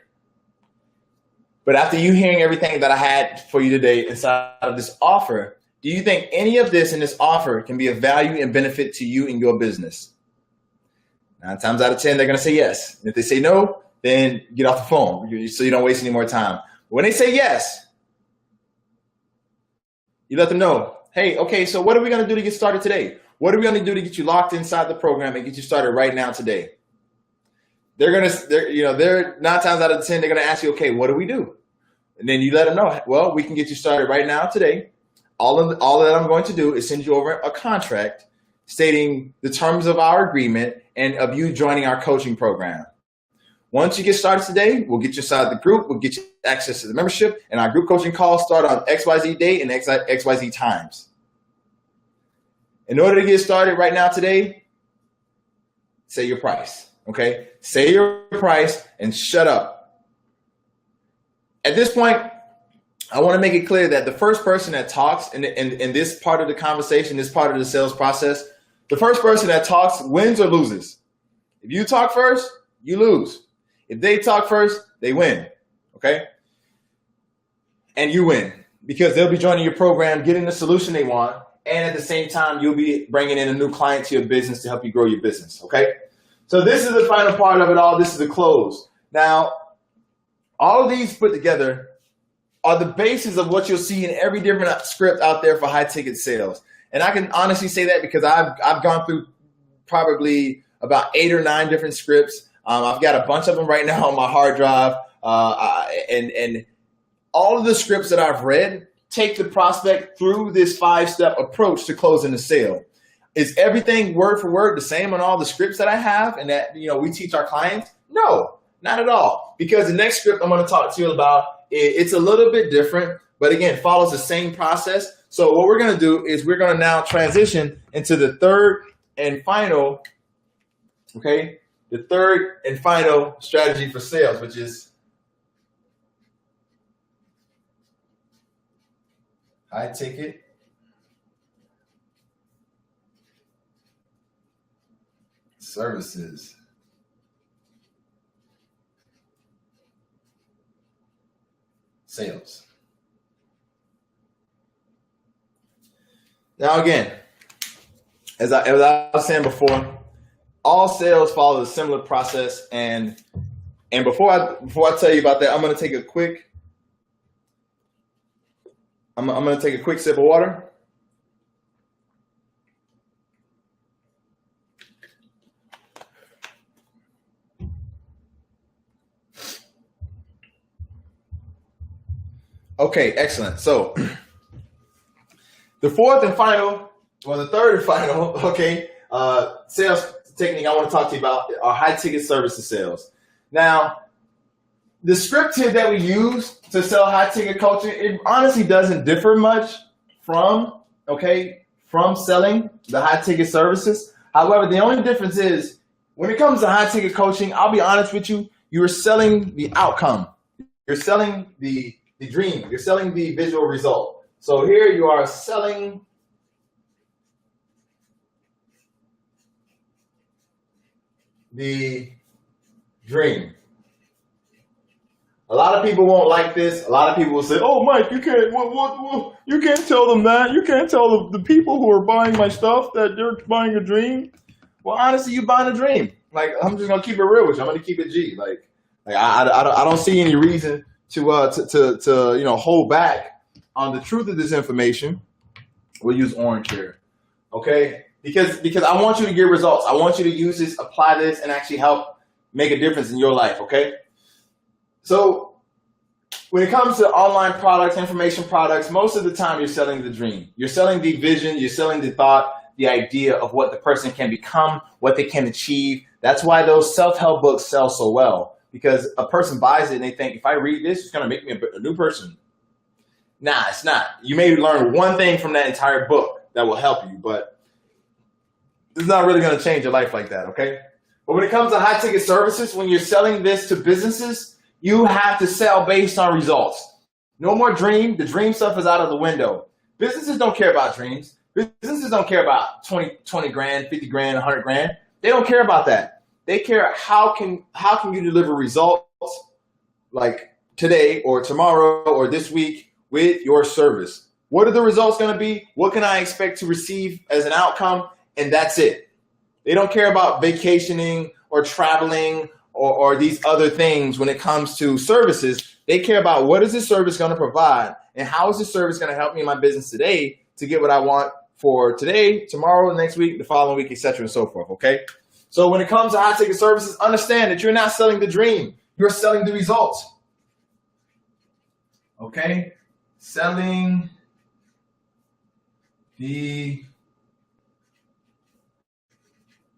But after you hearing everything that I had for you today inside of this offer, do you think any of this in this offer can be of value and benefit to you in your business? 9 times out of 10, they're going to say yes. And if they say no, then get off the phone so you don't waste any more time. When they say yes, you let them know, hey, okay, so what are we going to do to get started today? What are we going to do to get you locked inside the program and get you started right now today? They're 9 times out of 10, they're going to ask you, okay, what do we do? And then you let them know, well, we can get you started right now today. All that I'm going to do is send you over a contract stating the terms of our agreement and of you joining our coaching program. Once you get started today, we'll get you inside the group. We'll get you access to the membership, and our group coaching calls start on XYZ date and XYZ times. In order to get started right now today, say your price. Okay, say your price and shut up. At this point, I want to make it clear that the first person that talks in this part of the conversation, this part of the sales process, the first person that talks wins or loses. If you talk first, you lose. If they talk first, they win. Okay, and you win because they'll be joining your program, getting the solution they want, and at the same time, you'll be bringing in a new client to your business to help you grow your business. Okay. So this is the final part of it all. This is the close. Now, all of these put together are the basis of what you'll see in every different script out there for high ticket sales. And I can honestly say that because I've gone through probably about 8 or 9 different scripts. I've got a bunch of them right now on my hard drive. And all of the scripts that I've read take the prospect through this 5-step approach to closing the sale. Is everything word for word the same on all the scripts that I have and that we teach our clients? No, not at all. Because the next script I'm going to talk to you about, it's a little bit different, but again, follows the same process. So what we're going to do is we're going to now transition into the third and final, the third and final strategy for sales, which is high ticket services. Sales. Now again, as I was saying before, all sales follow a similar process, and before I tell you about that, I'm going to take a quick sip of water. Okay, excellent. So the third and final, sales technique I want to talk to you about are high ticket services sales. Now, the script here that we use to sell high ticket coaching, it honestly doesn't differ much from selling the high ticket services. However, the only difference is when it comes to high ticket coaching, I'll be honest with you, you're selling the outcome. You're selling the dream. You're selling the visual result. So here you are selling the dream. A lot of people won't like this. A lot of people will say, "Oh, Mike, you can't. You can't tell them that. You can't tell the people who are buying my stuff that they're buying a dream." Well, honestly, you buying a dream. Like, I'm just gonna keep it real with you. I'm gonna keep it G. Like I don't see any reason to hold back on the truth of this information. We'll use orange here, okay? Because I want you to get results. I want you to use this, apply this, and actually help make a difference in your life, okay? So when it comes to online products, information products, most of the time you're selling the dream. You're selling the vision. You're selling the thought, the idea of what the person can become, what they can achieve. That's why those self-help books sell so well, because a person buys it and they think, if I read this, it's going to make me a new person. Nah, it's not. You may learn one thing from that entire book that will help you, but it's not really going to change your life like that, okay? But when it comes to high ticket services, when you're selling this to businesses, you have to sell based on results. No more dream. The dream stuff is out of the window. Businesses don't care about dreams. Businesses don't care about 20 grand, 50 grand, 100 grand. They don't care about that. They care how can you deliver results like today or tomorrow or this week with your service. What are the results going to be? What can I expect to receive as an outcome? And that's it. They don't care about vacationing or traveling or these other things when it comes to services. They care about what is this service going to provide and how is this service going to help me in my business today to get what I want for today, tomorrow, next week, the following week, etc. and so forth, okay? So when it comes to high ticket services, understand that you're not selling the dream. You're selling the results, okay? Selling the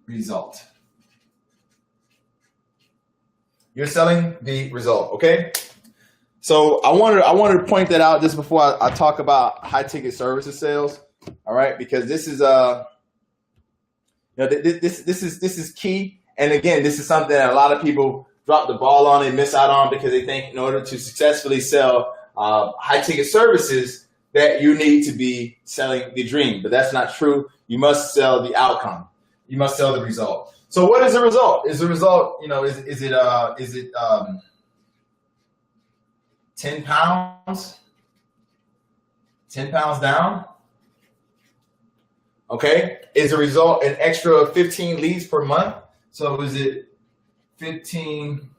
result. You're selling the result, okay? So I wanted to point that out just before I talk about high ticket services sales, all right? Because this is this is key, and again, this is something that a lot of people drop the ball on and miss out on because they think in order to successfully sell high ticket services that you need to be selling the dream, but that's not true. You must sell the outcome. You must sell the result. So what is the result? Is the result, is it 10 pounds? 10 pounds down? Okay. Is the result an extra 15 leads per month? So is it 15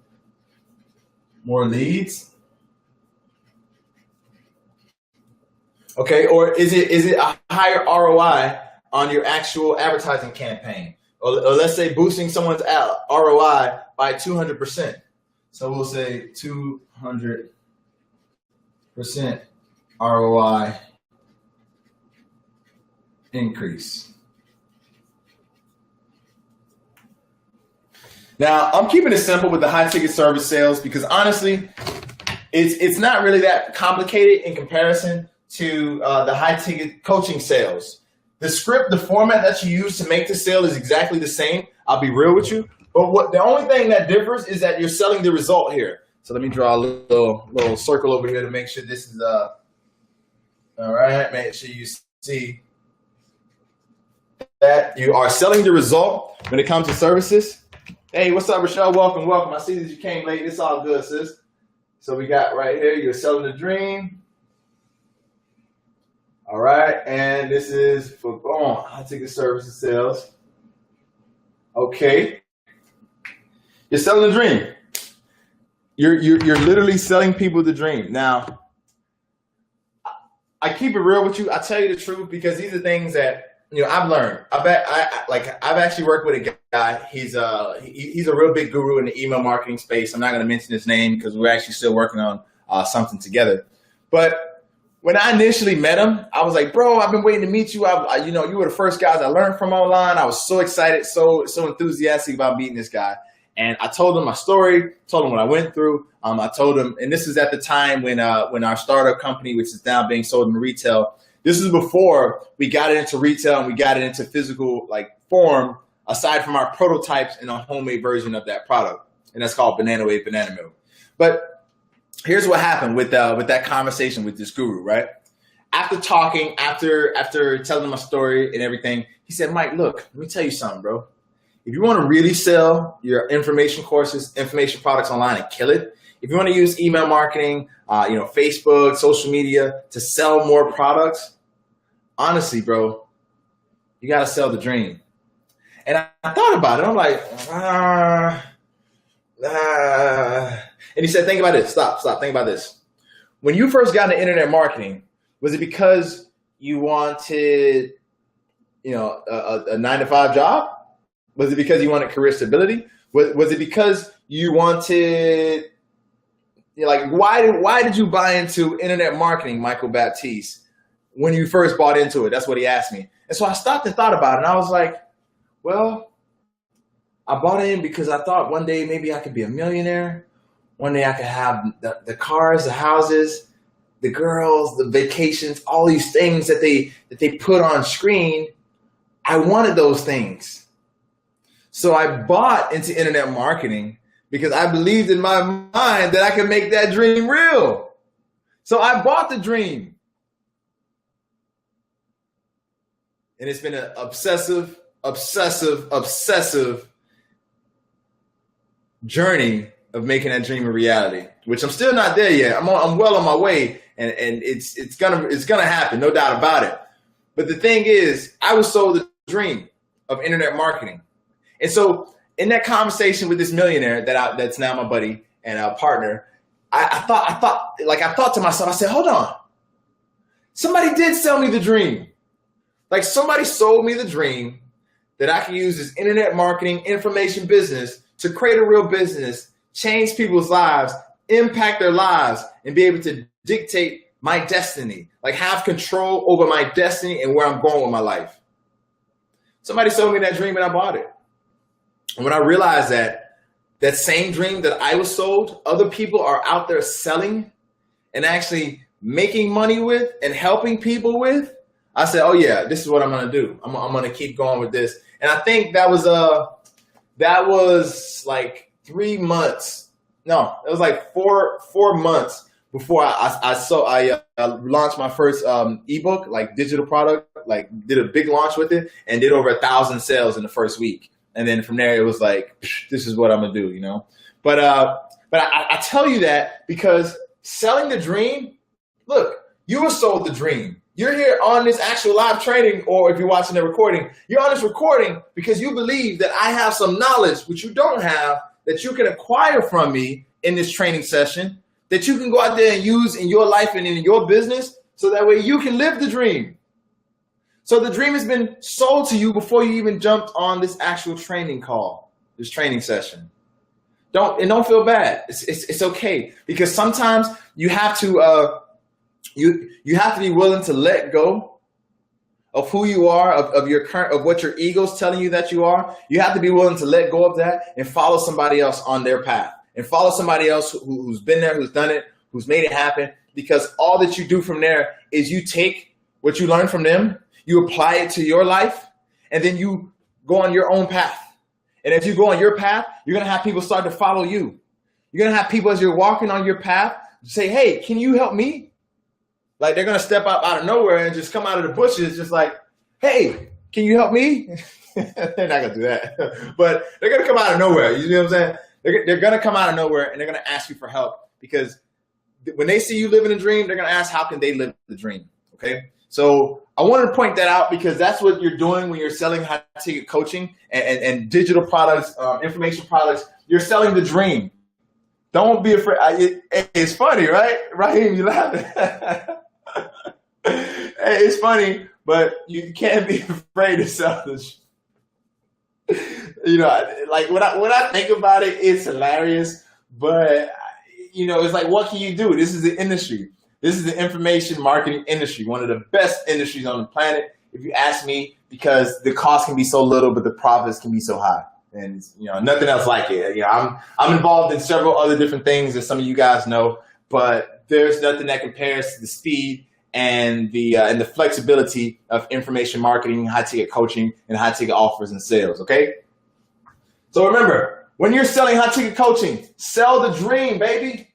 more leads? Okay. Or is it a higher ROI on your actual advertising campaign? Or let's say boosting someone's ROI by 200%. So we'll say 200% ROI increase. Now, I'm keeping it simple with the high ticket service sales because honestly, it's not really that complicated in comparison to the high ticket coaching sales. The script, the format that you use to make the sale is exactly the same. I'll be real with you. But the only thing that differs is that you're selling the result here. So let me draw a little circle over here to make sure this is all right. Make sure you see that you are selling the result when it comes to services. Hey, what's up, Rochelle? Welcome, welcome. I see that you came late. It's all good, sis. So we got right here, you're selling the dream. All right, and this is for high ticket services sales. Okay, you're selling the dream. You're literally selling people the dream. Now, I keep it real with you. I tell you the truth because these are things that I've learned. I've actually worked with a guy. He's a real big guru in the email marketing space. I'm not going to mention his name because we're actually still working on something together. But when I initially met him, I was like, bro, I've been waiting to meet you. You were the first guys I learned from online. I was so excited, so enthusiastic about meeting this guy. And I told him my story, told him what I went through. I told him, and this is at the time when our startup company, which is now being sold in retail, this is before we got it into retail and we got it into physical form, aside from our prototypes and a homemade version of that product. And that's called Banana Wave Banana Milk. But here's what happened with that conversation with this guru, right? After talking, after telling him my story and everything, he said, Mike, look, let me tell you something, bro. If you want to really sell your information courses, information products online and kill it, if you want to use email marketing, Facebook, social media to sell more products, honestly, bro, you got to sell the dream. And I thought about it. I'm like, And he said, think about this. Stop. Think about this. When you first got into internet marketing, was it because you wanted, a 9-to-5 job? Was it because you wanted career stability? Was it because you wanted, why did you buy into internet marketing, Michael Baptiste, when you first bought into it? That's what he asked me. And so I stopped and thought about it. And I was like, well, I bought in because I thought one day maybe I could be a millionaire. One day I could have the cars, the houses, the girls, the vacations, all these things that they put on screen. I wanted those things. So I bought into internet marketing because I believed in my mind that I could make that dream real. So I bought the dream. And it's been an obsessive journey of making that dream a reality, which I'm still not there yet. I'm well on my way, and it's gonna happen, no doubt about it. But the thing is, I was sold the dream of internet marketing. And so in that conversation with this millionaire that's now my buddy and our partner, I thought to myself, I said, hold on. Somebody did sell me the dream. Somebody sold me the dream that I can use this internet marketing information business to create a real business, change people's lives, impact their lives, and be able to dictate my destiny, have control over my destiny and where I'm going with my life. Somebody sold me that dream and I bought it. And when I realized that same dream that I was sold, other people are out there selling and actually making money with and helping people with, I said, oh yeah, this is what I'm going to do. I'm going to keep going with this. And I think that was 3 months. No, it was 4 months before I launched my first ebook, digital product, did a big launch with it and did over 1,000 sales in the first week. And then from there, it was this is what I'm going to do, But I tell you that because selling the dream, look, you were sold the dream. You're here on this actual live training, or if you're watching the recording, you're on this recording because you believe that I have some knowledge, which you don't have, that you can acquire from me in this training session, that you can go out there and use in your life and in your business so that way you can live the dream. So the dream has been sold to you before you even jumped on this actual training call, this training session. Don't feel bad. It's okay because sometimes you have to You have to be willing to let go of who you are, of your current, of what your ego's telling you that you are. You have to be willing to let go of that and follow somebody else on their path, and follow somebody else who's been there, who's done it, who's made it happen. Because all that you do from there is you take what you learn from them, you apply it to your life, and then you go on your own path. And if you go on your path, you're going to have people start to follow you. You're going to have people, as you're walking on your path, say, hey, can you help me? Like, they're going to step up out of nowhere and just come out of the bushes just like, hey, can you help me? They're not going to do that. But they're going to come out of nowhere. You know what I'm saying? They're going to come out of nowhere, and they're going to ask you for help, because when they see you living a dream, they're going to ask, how can they live the dream? Okay. So I wanted to point that out, because that's what you're doing when you're selling high ticket coaching and digital products, information products. You're selling the dream. Don't be afraid. It's funny, right? Raheem, you laughing. It's funny, but you can't be afraid to sell this. Like when I think about it, it's hilarious, but it's like, what can you do? This is the industry. This is the information marketing industry, one of the best industries on the planet, if you ask me, because the cost can be so little, but the profits can be so high. And nothing else like it. I'm involved in several other different things, as some of you guys know, but there's nothing that compares to the speed and the flexibility of information marketing, high ticket coaching, and high ticket offers and sales. Okay. So remember, when you're selling high ticket coaching, sell the dream, baby.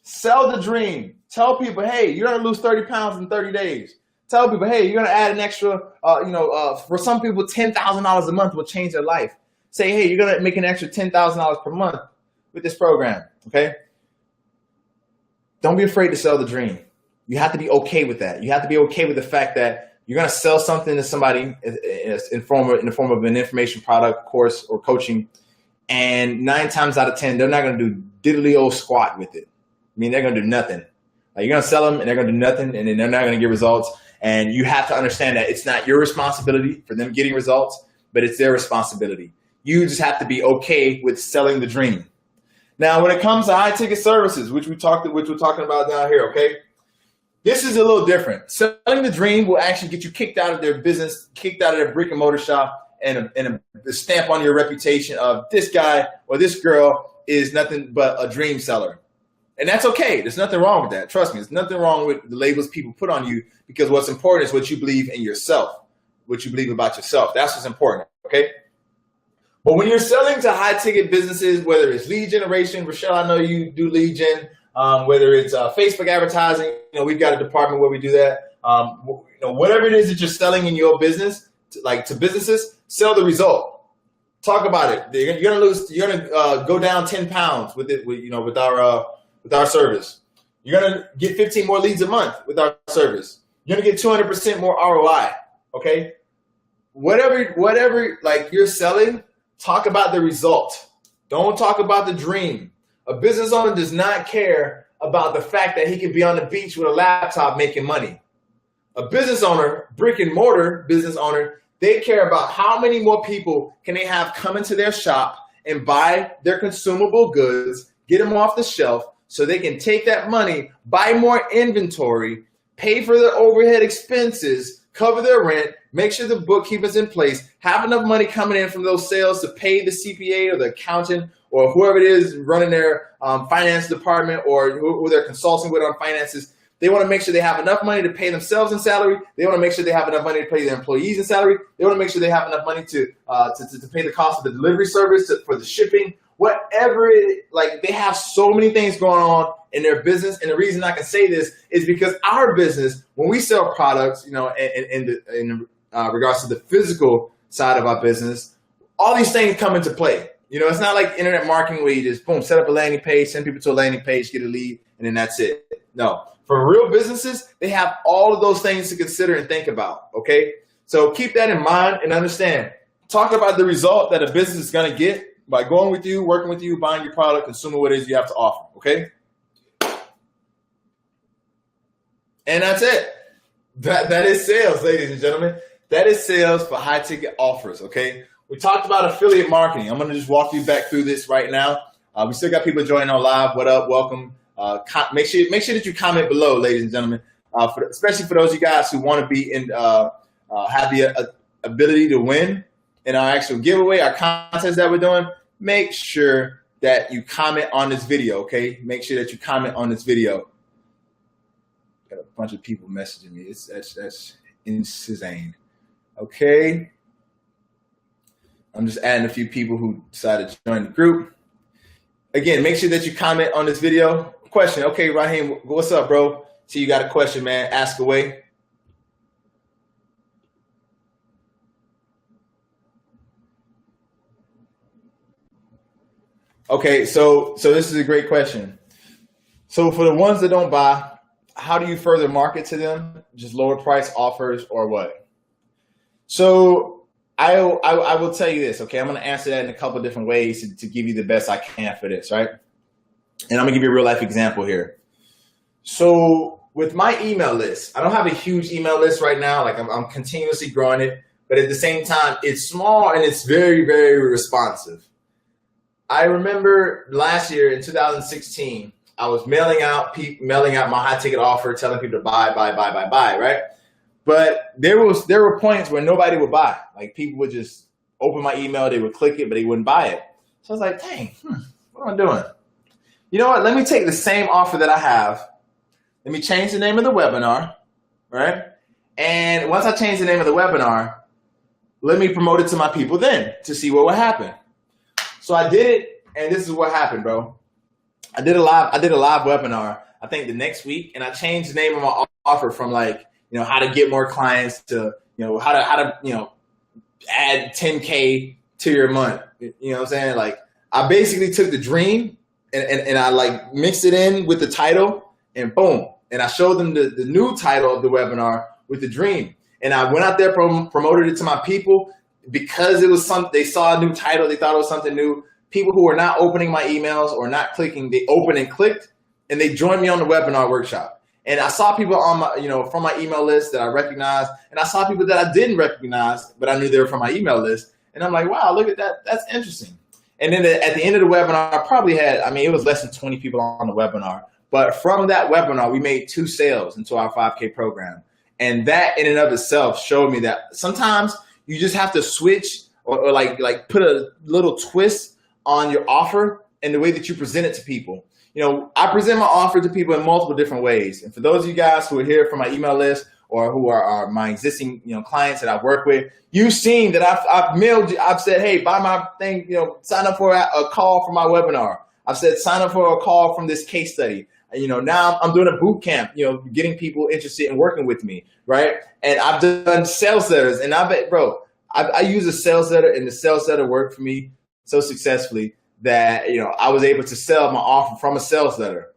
Sell the dream. Tell people, hey, you're going to lose 30 pounds in 30 days. Tell people, hey, you're going to add an extra, for some people, $10,000 a month will change their life. Say, hey, you're going to make an extra $10,000 per month with this program, okay? Don't be afraid to sell the dream. You have to be okay with that. You have to be okay with the fact that you're going to sell something to somebody in the form of an information product, course, or coaching, and 9 times out of 10, they're not going to do diddly-o squat with it. I mean, they're going to do nothing. Like, you're going to sell them, and they're going to do nothing, and then they're not going to get results. And you have to understand that it's not your responsibility for them getting results, but it's their responsibility. You just have to be okay with selling the dream. Now, when it comes to high ticket services, which we're talking about down here, okay, this is a little different. Selling the dream will actually get you kicked out of their business, kicked out of their brick and mortar shop, and a stamp on your reputation of this guy or this girl is nothing but a dream seller. And that's okay. There's nothing wrong with that. Trust me, there's nothing wrong with the labels people put on you, because what's important is what you believe in yourself, what you believe about yourself. That's what's important, okay? But when you're selling to high ticket businesses, whether it's lead generation, Rochelle, I know you do lead gen, whether it's Facebook advertising, we've got a department where we do that. Whatever it is that you're selling in your business, to businesses, sell the result. Talk about it. You're gonna go down 10 pounds with our service. You're gonna get 15 more leads a month with our service. You're gonna get 200% more ROI. Okay, whatever like you're selling. Talk about the result. Don't talk about the dream. A business owner does not care about the fact that he can be on the beach with a laptop making money. A business owner, brick and mortar business owner, they care about how many more people can they have come into their shop and buy their consumable goods, get them off the shelf, so they can take that money, buy more inventory, pay for their overhead expenses, cover their rent, make sure the bookkeeper's in place, have enough money coming in from those sales to pay the CPA or the accountant or whoever it is running their finance department or who they're consulting with on finances. They want to make sure they have enough money to pay themselves in salary. They want to make sure they have enough money to pay their employees in salary. They want to make sure they have enough money to pay the cost of the delivery service, for the shipping, whatever they have so many things going on in their business. And the reason I can say this is because our business, when we sell products, in regards to the physical side of our business, all these things come into play. It's not like internet marketing where you just boom, set up a landing page, send people to a landing page, get a lead, and then that's it. No, for real businesses, they have all of those things to consider and think about. Okay, so keep that in mind and understand. Talk about the result that a business is going to get by going with you, working with you, buying your product, consuming what it is you have to offer. Okay, and that's it. That is sales, ladies and gentlemen. That is sales for high ticket offers. Okay. We talked about affiliate marketing. I'm going to just walk you back through this right now. We still got people joining on live. What up? Welcome. Make sure that you comment below, ladies and gentlemen. especially for those of you guys who want to be in, have the ability to win in our actual giveaway, our contest that we're doing. Make sure that you comment on this video, okay? Make sure that you comment on this video. Got a bunch of people messaging me. That's insane. Okay. I'm just adding a few people who decided to join the group. Again, make sure that you comment on this video. Question. Okay, Raheem, what's up, bro? See, you got a question, man. Ask away. Okay, so this is a great question. So for the ones that don't buy, how do you further market to them? Just lower price offers or what? So I will tell you this, okay? I'm going to answer that in a couple of different ways to give you the best I can for this, right? And I'm going to give you a real life example here. So with my email list, I don't have a huge email list right now. Like I'm continuously growing it, but at the same time, it's small and it's very, very responsive. I remember last year in 2016, I was mailing out my high ticket offer, telling people to buy, right? But there were points where nobody would buy. Like people would just open my email, they would click it, but they wouldn't buy it. So I was like, dang, what am I doing? You know what? Let me take the same offer that I have. Let me change the name of the webinar, right? And once I change the name of the webinar, let me promote it to my people then to see what would happen. So I did it, and this is what happened, bro. I did a live webinar, I think the next week, and I changed the name of my offer from like, how to get more clients to, how to add 10K to your month. You know what I'm saying? Like I basically took the dream and I like mixed it in with the title and boom. And I showed them the new title of the webinar with the dream. And I went out there, promoted it to my people because it was they saw a new title. They thought it was something new. People who were not opening my emails or not clicking, they opened and clicked and they joined me on the webinar workshop. And I saw people on my, from my email list that I recognized, and I saw people that I didn't recognize, but I knew they were from my email list. And I'm like, wow, look at that. That's interesting. And then at the end of the webinar, I probably had, it was less than 20 people on the webinar. But from that webinar, we made 2 sales into our 5K program. And that in and of itself showed me that sometimes you just have to switch or like put a little twist on your offer and the way that you present it to people. I present my offer to people in multiple different ways. And for those of you guys who are here from my email list or who are my existing, clients that I work with, you've seen that I've said, hey, buy my thing, sign up for a call for my webinar. I've said, sign up for a call from this case study. Now I'm doing a boot camp, getting people interested in working with me, right? And I've done sales letters, and I use a sales letter, and the sales letter worked for me so successfully that, I was able to sell my offer from a sales letter,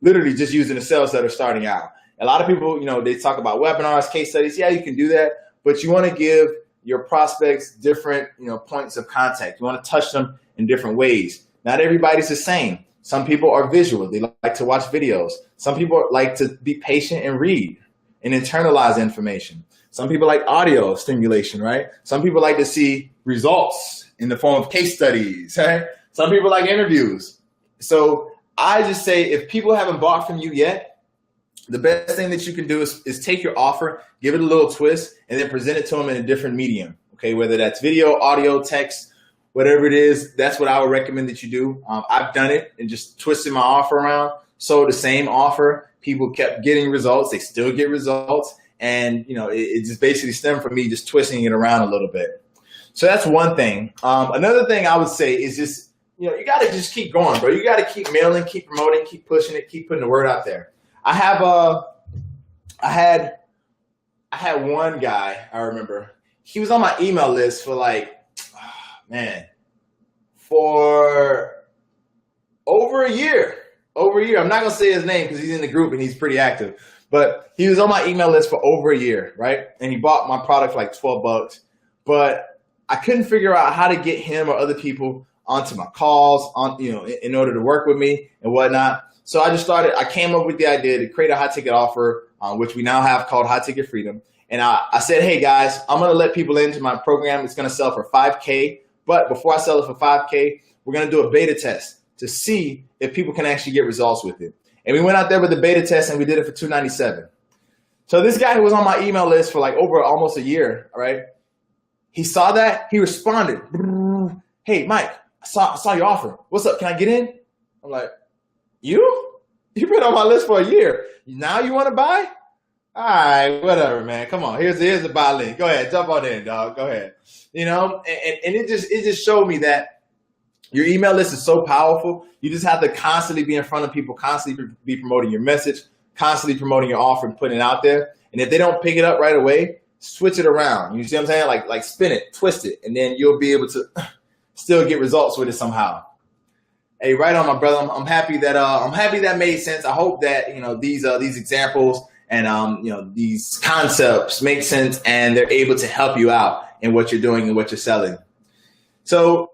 literally just using a sales letter starting out. A lot of people, they talk about webinars, case studies. Yeah, you can do that, but you want to give your prospects different, points of contact. You want to touch them in different ways. Not everybody's the same. Some people are visual. They like to watch videos. Some people like to be patient and read and internalize information. Some people like audio stimulation, right? Some people like to see results in the form of case studies, right? Some people like interviews. So I just say, if people haven't bought from you yet, the best thing that you can do is take your offer, give it a little twist, and then present it to them in a different medium. Okay, whether that's video, audio, text, whatever it is, that's what I would recommend that you do. I've done it and just twisted my offer around. So the same offer, people kept getting results. They still get results. And, it just basically stemmed from me just twisting it around a little bit. So that's one thing. Another thing I would say is just, you got to just keep going, bro. You got to keep mailing, keep promoting, keep pushing it, keep putting the word out there. I had one guy, I remember, he was on my email list for for over a year. I'm not going to say his name because he's in the group and he's pretty active, but he was on my email list for over a year, right? And he bought my product for like $12, but I couldn't figure out how to get him or other people onto my calls in order to work with me and whatnot. So I came up with the idea to create a high ticket offer, which we now have called High Ticket Freedom. And I said, hey guys, I'm going to let people into my program. It's going to sell for $5K. But before I sell it for $5K, we're going to do a beta test to see if people can actually get results with it. And we went out there with the beta test and we did it for $297. So this guy who was on my email list for like over almost a year, all right? He saw that, he responded, hey, Mike, I saw your offer. What's up, can I get in? I'm like, you've been on my list for a year. Now you want to buy? All right, whatever, man. Come on, here's the buy link. Go ahead, jump on in, dog. Go ahead. You know, and it just showed me that your email list is so powerful. You just have to constantly be in front of people, constantly be promoting your message, constantly promoting your offer and putting it out there. And if they don't pick it up right away, switch it around. You see what I'm saying? Like spin it, twist it, and then you'll be able to still get results with it somehow. Hey, right on, my brother. I'm happy that made sense. I hope that these examples and these concepts make sense and they're able to help you out in what you're doing and what you're selling. So,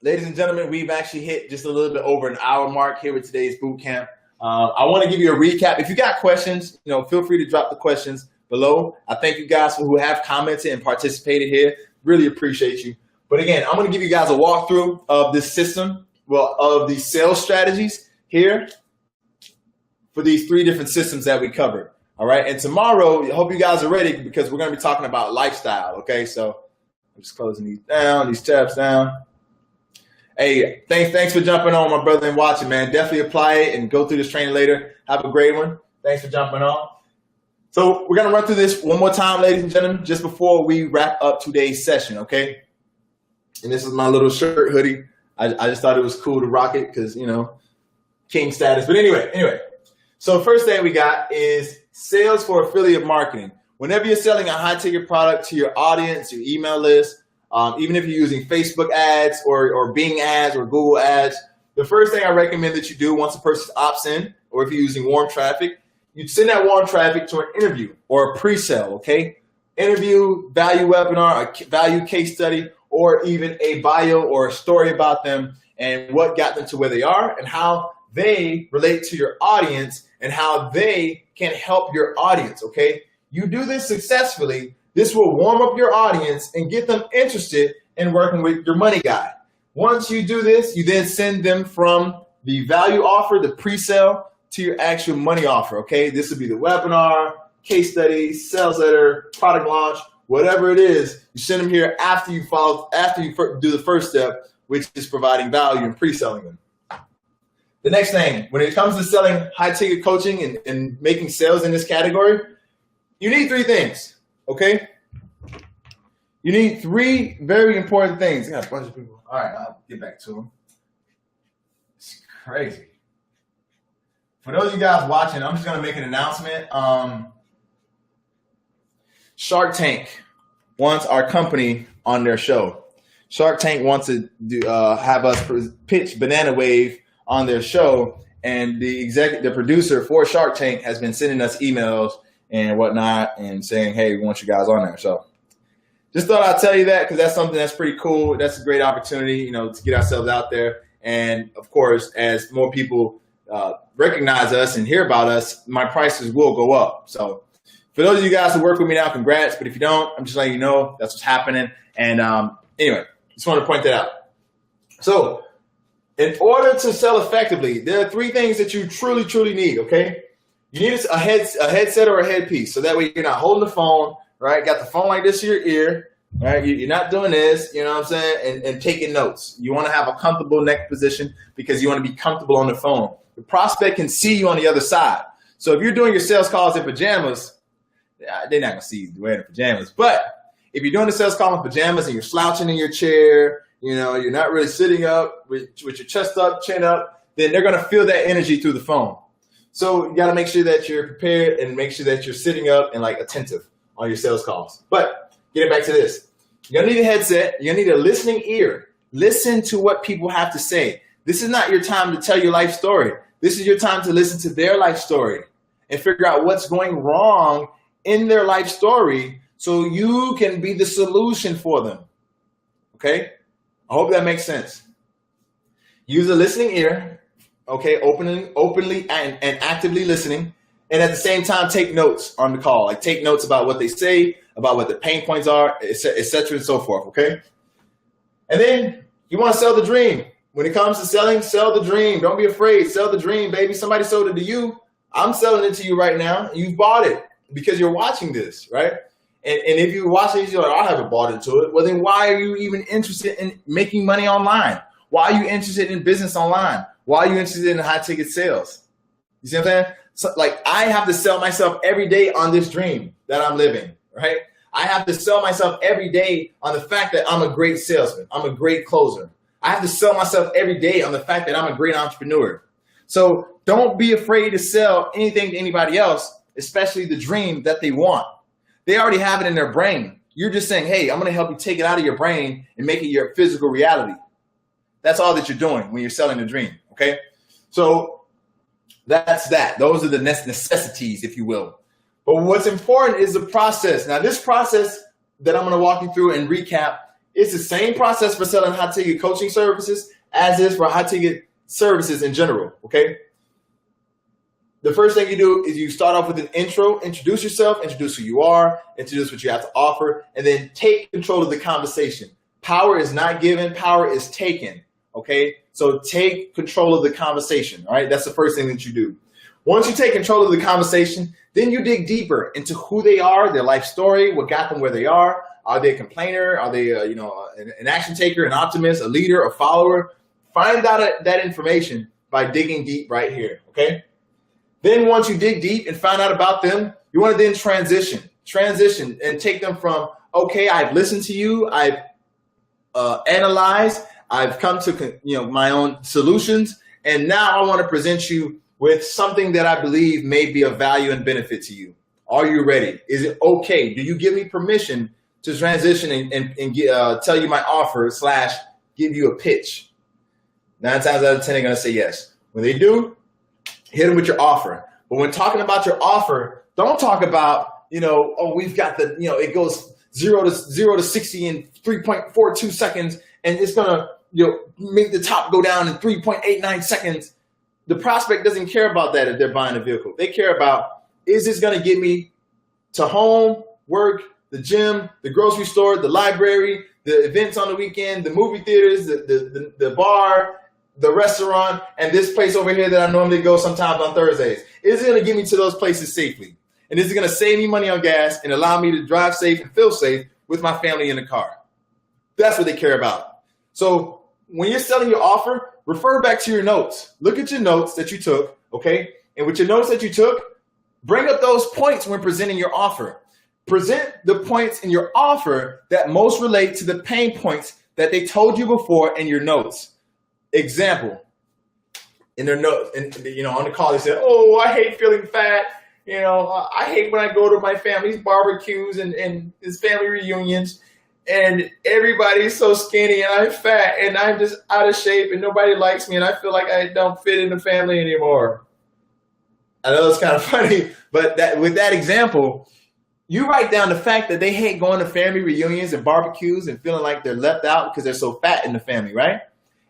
ladies and gentlemen, we've actually hit just a little bit over an hour mark here with today's boot camp. I want to give you a recap. If you got questions, feel free to drop the questions below. I thank you guys who have commented and participated here. Really appreciate you. But again, I'm going to give you guys a walkthrough of this system, of these sales strategies here for these 3 different systems that we covered. All right. And tomorrow, I hope you guys are ready because we're going to be talking about lifestyle. Okay. So I'm just closing these tabs down. Hey, thanks for jumping on, my brother, and watching, man. Definitely apply it and go through this training later. Have a great one. Thanks for jumping on. So we're going to run through this one more time, ladies and gentlemen, just before we wrap up today's session, okay? And this is my little shirt hoodie. I just thought it was cool to rock it because, king status. But anyway. So first thing we got is sales for affiliate marketing. Whenever you're selling a high-ticket product to your audience, your email list, even if you're using Facebook ads or Bing ads or Google ads, the first thing I recommend that you do once a person opts in, or if you're using warm traffic, you send that warm traffic to an interview or a pre-sale, okay? Interview, value webinar, a value case study, or even a bio or a story about them and what got them to where they are and how they relate to your audience and how they can help your audience, okay? You do this successfully, this will warm up your audience and get them interested in working with your money guy. Once you do this, you then send them from the value offer, the pre-sale, to your actual money offer, okay? This would be the webinar, case study, sales letter, product launch, whatever it is. You send them here after you do the first step, which is providing value and pre-selling them. The next thing, when it comes to selling high-ticket coaching and making sales in this category, you need 3 things, okay? You need 3 very important things. I got a bunch of people. All right, I'll get back to them. It's crazy. For those of you guys watching, I'm just going to make an announcement. Shark Tank wants our company on their show. Shark Tank wants to have us pitch Banana Wave on their show, and the producer for Shark Tank has been sending us emails and whatnot and saying, hey, we want you guys on there. So just thought I'd tell you that because that's something that's pretty cool. That's a great opportunity, to get ourselves out there. And of course, as more people recognize us and hear about us, my prices will go up. So for those of you guys who work with me now, congrats. But if you don't, I'm just letting you know that's what's happening. And anyway, just want to point that out. So in order to sell effectively, there are 3 things that you truly, truly need, okay? You need a headset or a headpiece. So that way you're not holding the phone, right? Got the phone like this to your ear, right? You're not doing this, you know what I'm saying? And taking notes. You want to have a comfortable neck position because you want to be comfortable on the phone. The prospect can see you on the other side. So if you're doing your sales calls in pajamas, they're not going to see you wearing the pajamas. But if you're doing the sales call in pajamas and you're slouching in your chair, you're not really sitting up with your chest up, chin up, then they're going to feel that energy through the phone. So you got to make sure that you're prepared and make sure that you're sitting up and attentive on your sales calls. But getting back to this, you're going to need a headset. You're going to need a listening ear. Listen to what people have to say. This is not your time to tell your life story. This is your time to listen to their life story and figure out what's going wrong in their life story so you can be the solution for them. Okay? I hope that makes sense. Use a listening ear, okay, openly and actively listening, and at the same time take notes on the call. Take notes about what they say, about what the pain points are, et cetera, and so forth, okay? And then you want to sell the dream. When it comes to selling, sell the dream. Don't be afraid. Sell the dream, baby. Somebody sold it to you. I'm selling it to you right now. You've bought it because you're watching this, right? And if you're watching it, you're like, I haven't bought into it. Well, then why are you even interested in making money online? Why are you interested in business online? Why are you interested in high ticket sales? You see what I'm saying? So, like, I have to sell myself every day on this dream that I'm living, right? I have to sell myself every day on the fact that I'm a great salesman. I'm a great closer. I have to sell myself every day on the fact that I'm a great entrepreneur. So don't be afraid to sell anything to anybody else, especially the dream that they want. They already have it in their brain. You're just saying, hey, I'm going to help you take it out of your brain and make it your physical reality. That's all that you're doing when you're selling the dream, okay? So that's that. Those are the necessities, if you will. But what's important is the process. Now, this process that I'm going to walk you through and recap, it's the same process for selling high-ticket coaching services as is for high-ticket services in general, okay? The first thing you do is you start off with an intro, introduce yourself, introduce who you are, introduce what you have to offer, and then take control of the conversation. Power is not given, power is taken, okay? So take control of the conversation, all right? That's the first thing that you do. Once you take control of the conversation, then you dig deeper into who they are, their life story, what got them where they are. Are they a complainer? Are they an action taker, an optimist, a leader, a follower? Find out that information by digging deep right here, okay? Then once you dig deep and find out about them, you want to then transition and take them from, okay, I've listened to you, I've analyzed, I've come to my own solutions, and now I want to present you with something that I believe may be of value and benefit to you. Are you ready? Is it okay? Do you give me permission to transition and tell you my offer / give you a pitch? 9 times out of 10, they're going to say yes. When they do, hit them with your offer. But when talking about your offer, don't talk about, we've got it goes 0 to 60 in 3.42 seconds, and it's going to, make the top go down in 3.89 seconds. The prospect doesn't care about that if they're buying a vehicle. They care about, is this going to get me to home, work, the gym, the grocery store, the library, the events on the weekend, the movie theaters, the bar, the restaurant, and this place over here that I normally go sometimes on Thursdays. Is it going to get me to those places safely? And is it going to save me money on gas and allow me to drive safe and feel safe with my family in the car? That's what they care about. So when you're selling your offer, refer back to your notes. Look at your notes that you took, okay? And with your notes that you took, bring up those points when presenting your offer. Present the points in your offer that most relate to the pain points that they told you before in your notes. Example, in their notes, on the call, they said, oh, I hate feeling fat. I hate when I go to my family's barbecues and his family reunions, and everybody's so skinny and I'm fat and I'm just out of shape and nobody likes me and I feel like I don't fit in the family anymore. I know it's kind of funny, but with that example, you write down the fact that they hate going to family reunions and barbecues and feeling like they're left out because they're so fat in the family, right?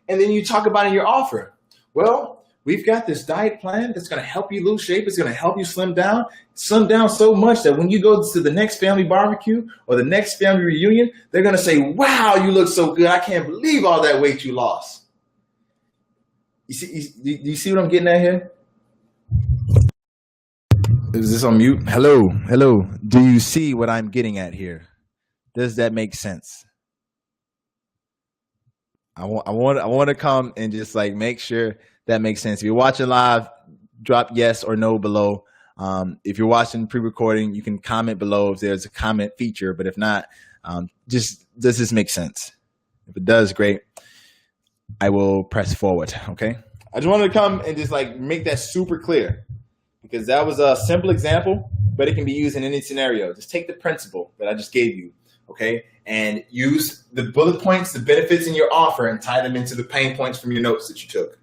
And then you talk about in your offer, well, we've got this diet plan that's going to help you lose shape. It's going to help you slim down so much that when you go to the next family barbecue or the next family reunion, they're going to say, wow, you look so good. I can't believe all that weight you lost. You see what I'm getting at here? Is this on mute? Hello. Do you see what I'm getting at here? Does that make sense? I want to come and just make sure that makes sense. If you're watching live, drop yes or no below. If you're watching pre-recording, you can comment below if there's a comment feature. But if not, does this make sense? If it does, great. I will press forward. Okay. I just wanted to come and just make that super clear because that was a simple example, but it can be used in any scenario. Just take the principle that I just gave you. Okay, and use the bullet points, the benefits in your offer, and tie them into the pain points from your notes that you took.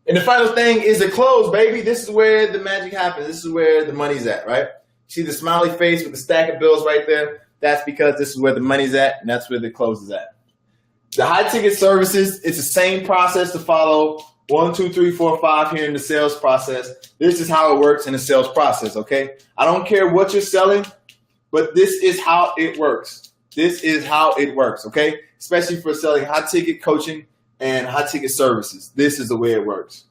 And the final thing is the close, baby. This is where the magic happens. This is where the money's at, right? See the smiley face with the stack of bills right there? That's because this is where the money's at, and that's where the close is at. The high ticket services, it's the same process to follow. 1, 2, 3, 4, 5 here in the sales process. This is how it works in the sales process, okay? I don't care what you're selling, but this is how it works. This is how it works, okay? Especially for selling high ticket coaching and high ticket services. This is the way it works.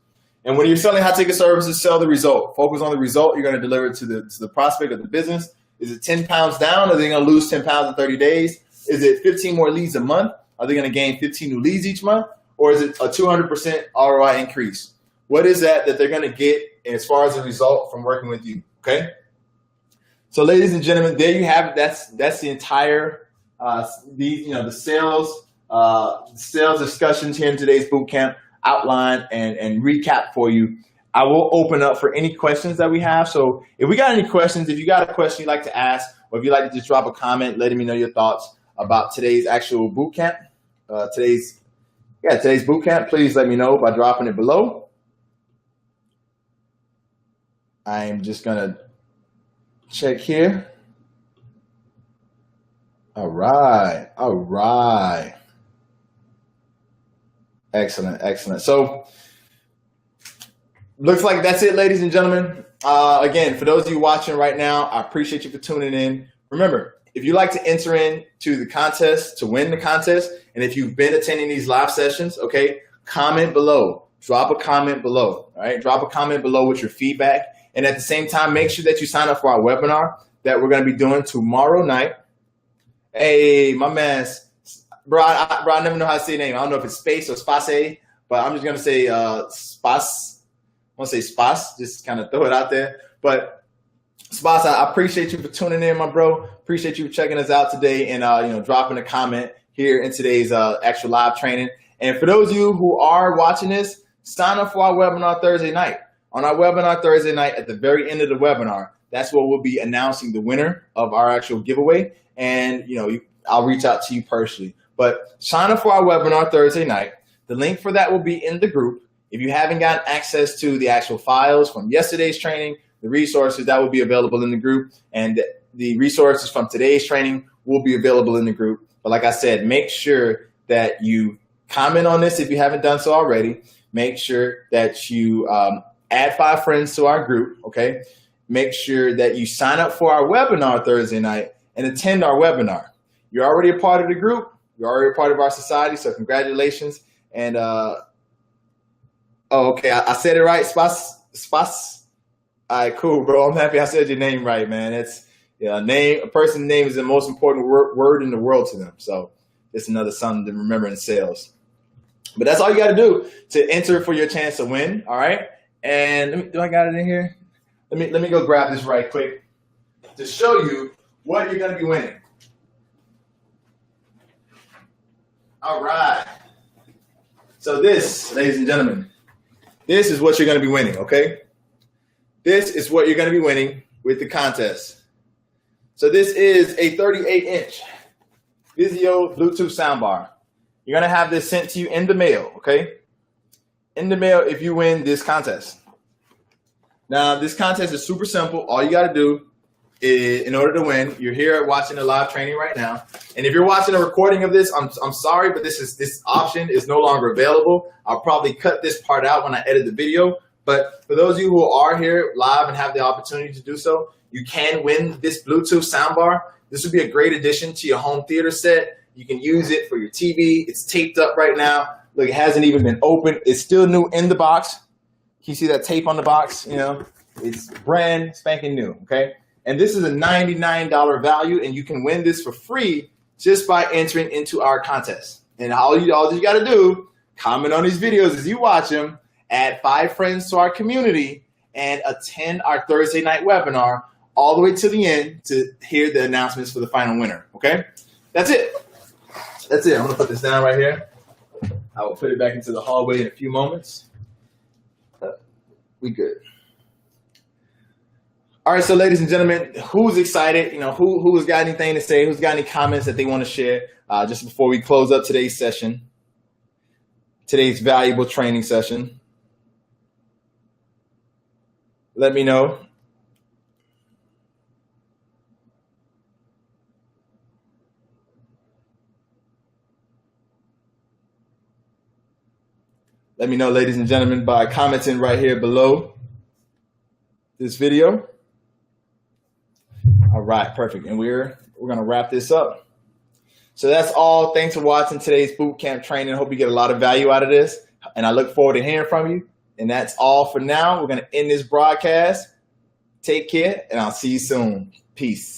And when you're selling high ticket services, sell the result. Focus on the result you're going to deliver to the prospect of the business. Is it 10 pounds down? Are they going to lose 10 pounds in 30 days? Is it 15 more leads a month? Are they going to gain 15 new leads each month? Or is it a 200% ROI increase? What is that they're going to get as far as the result from working with you? Okay. So, ladies and gentlemen, there you have it. That's the entire the sales discussions here in today's boot camp outline and recap for you. I will open up for any questions that we have. So if we got any questions, if you got a question you'd like to ask, or if you'd like to just drop a comment, letting me know your thoughts about today's actual boot camp, today's boot camp, please let me know by dropping it below. I'm just gonna check here. All right. Excellent. So looks like that's it, ladies and gentlemen. Again, for those of you watching right now, I appreciate you for tuning in. Remember, if you like to enter into the contest, to win the contest, and if you've been attending these live sessions, okay, comment below. Drop a comment below, all right? Drop a comment below with your feedback. And at the same time, make sure that you sign up for our webinar that we're going to be doing tomorrow night. Hey, my man, bro, I never know how to say your name. I don't know if it's space or space, but I'm just going to say spas. I want to say spas, just kind of throw it out there. But Spas, I appreciate you for tuning in, my bro. Appreciate you checking us out today and dropping a comment here in today's actual live training. And for those of you who are watching this, sign up for our webinar Thursday night. On our webinar Thursday night, at the very end of the webinar, that's where we'll be announcing the winner of our actual giveaway. And I'll reach out to you personally. But sign up for our webinar Thursday night. The link for that will be in the group. If you haven't gotten access to the actual files from yesterday's training, the resources that will be available in the group, and the resources from today's training will be available in the group. But like I said, make sure that you comment on this if you haven't done so already. Make sure that you add 5 friends to our group, okay? Make sure that you sign up for our webinar Thursday night and attend our webinar. You're already a part of the group. You're already a part of our society, so congratulations. And, okay, I said it right, Spas. All right, cool, bro. I'm happy I said your name right, man. It's a person's name is the most important word in the world to them. So it's another something to remember in sales. But that's all you got to do to enter for your chance to win. All right. And do I got it in here? Let me go grab this right quick to show you what you're going to be winning. All right. So this, ladies and gentlemen, this is what you're going to be winning. Okay. This is what you're going to be winning with the contest. So this is a 38-inch Vizio Bluetooth soundbar. You're going to have this sent to you in the mail, okay? In the mail if you win this contest. Now, this contest is super simple. All you got to do is, in order to win, you're here watching the live training right now. And if you're watching a recording of this, I'm sorry, but this option is no longer available. I'll probably cut this part out when I edit the video. But for those of you who are here live and have the opportunity to do so, you can win this Bluetooth soundbar. This would be a great addition to your home theater set. You can use it for your TV. It's taped up right now. Look, it hasn't even been opened. It's still new in the box. Can you see that tape on the box? It's brand spanking new, okay? And this is a $99 value, and you can win this for free just by entering into our contest. And all you got to do, comment on these videos as you watch them, add 5 friends to our community, and attend our Thursday night webinar all the way to the end to hear the announcements for the final winner, okay? That's it. I'm going to put this down right here. I will put it back into the hallway in a few moments. We good. All right, so ladies and gentlemen, who's excited? Who's got anything to say? Who's got any comments that they want to share just before we close up today's session, today's valuable training session? Let me know. Let me know, ladies and gentlemen, by commenting right here below this video. All right, perfect. And we're going to wrap this up. So that's all. Thanks for watching today's boot camp training. I hope you get a lot of value out of this. And I look forward to hearing from you. And that's all for now. We're going to end this broadcast. Take care, and I'll see you soon. Peace.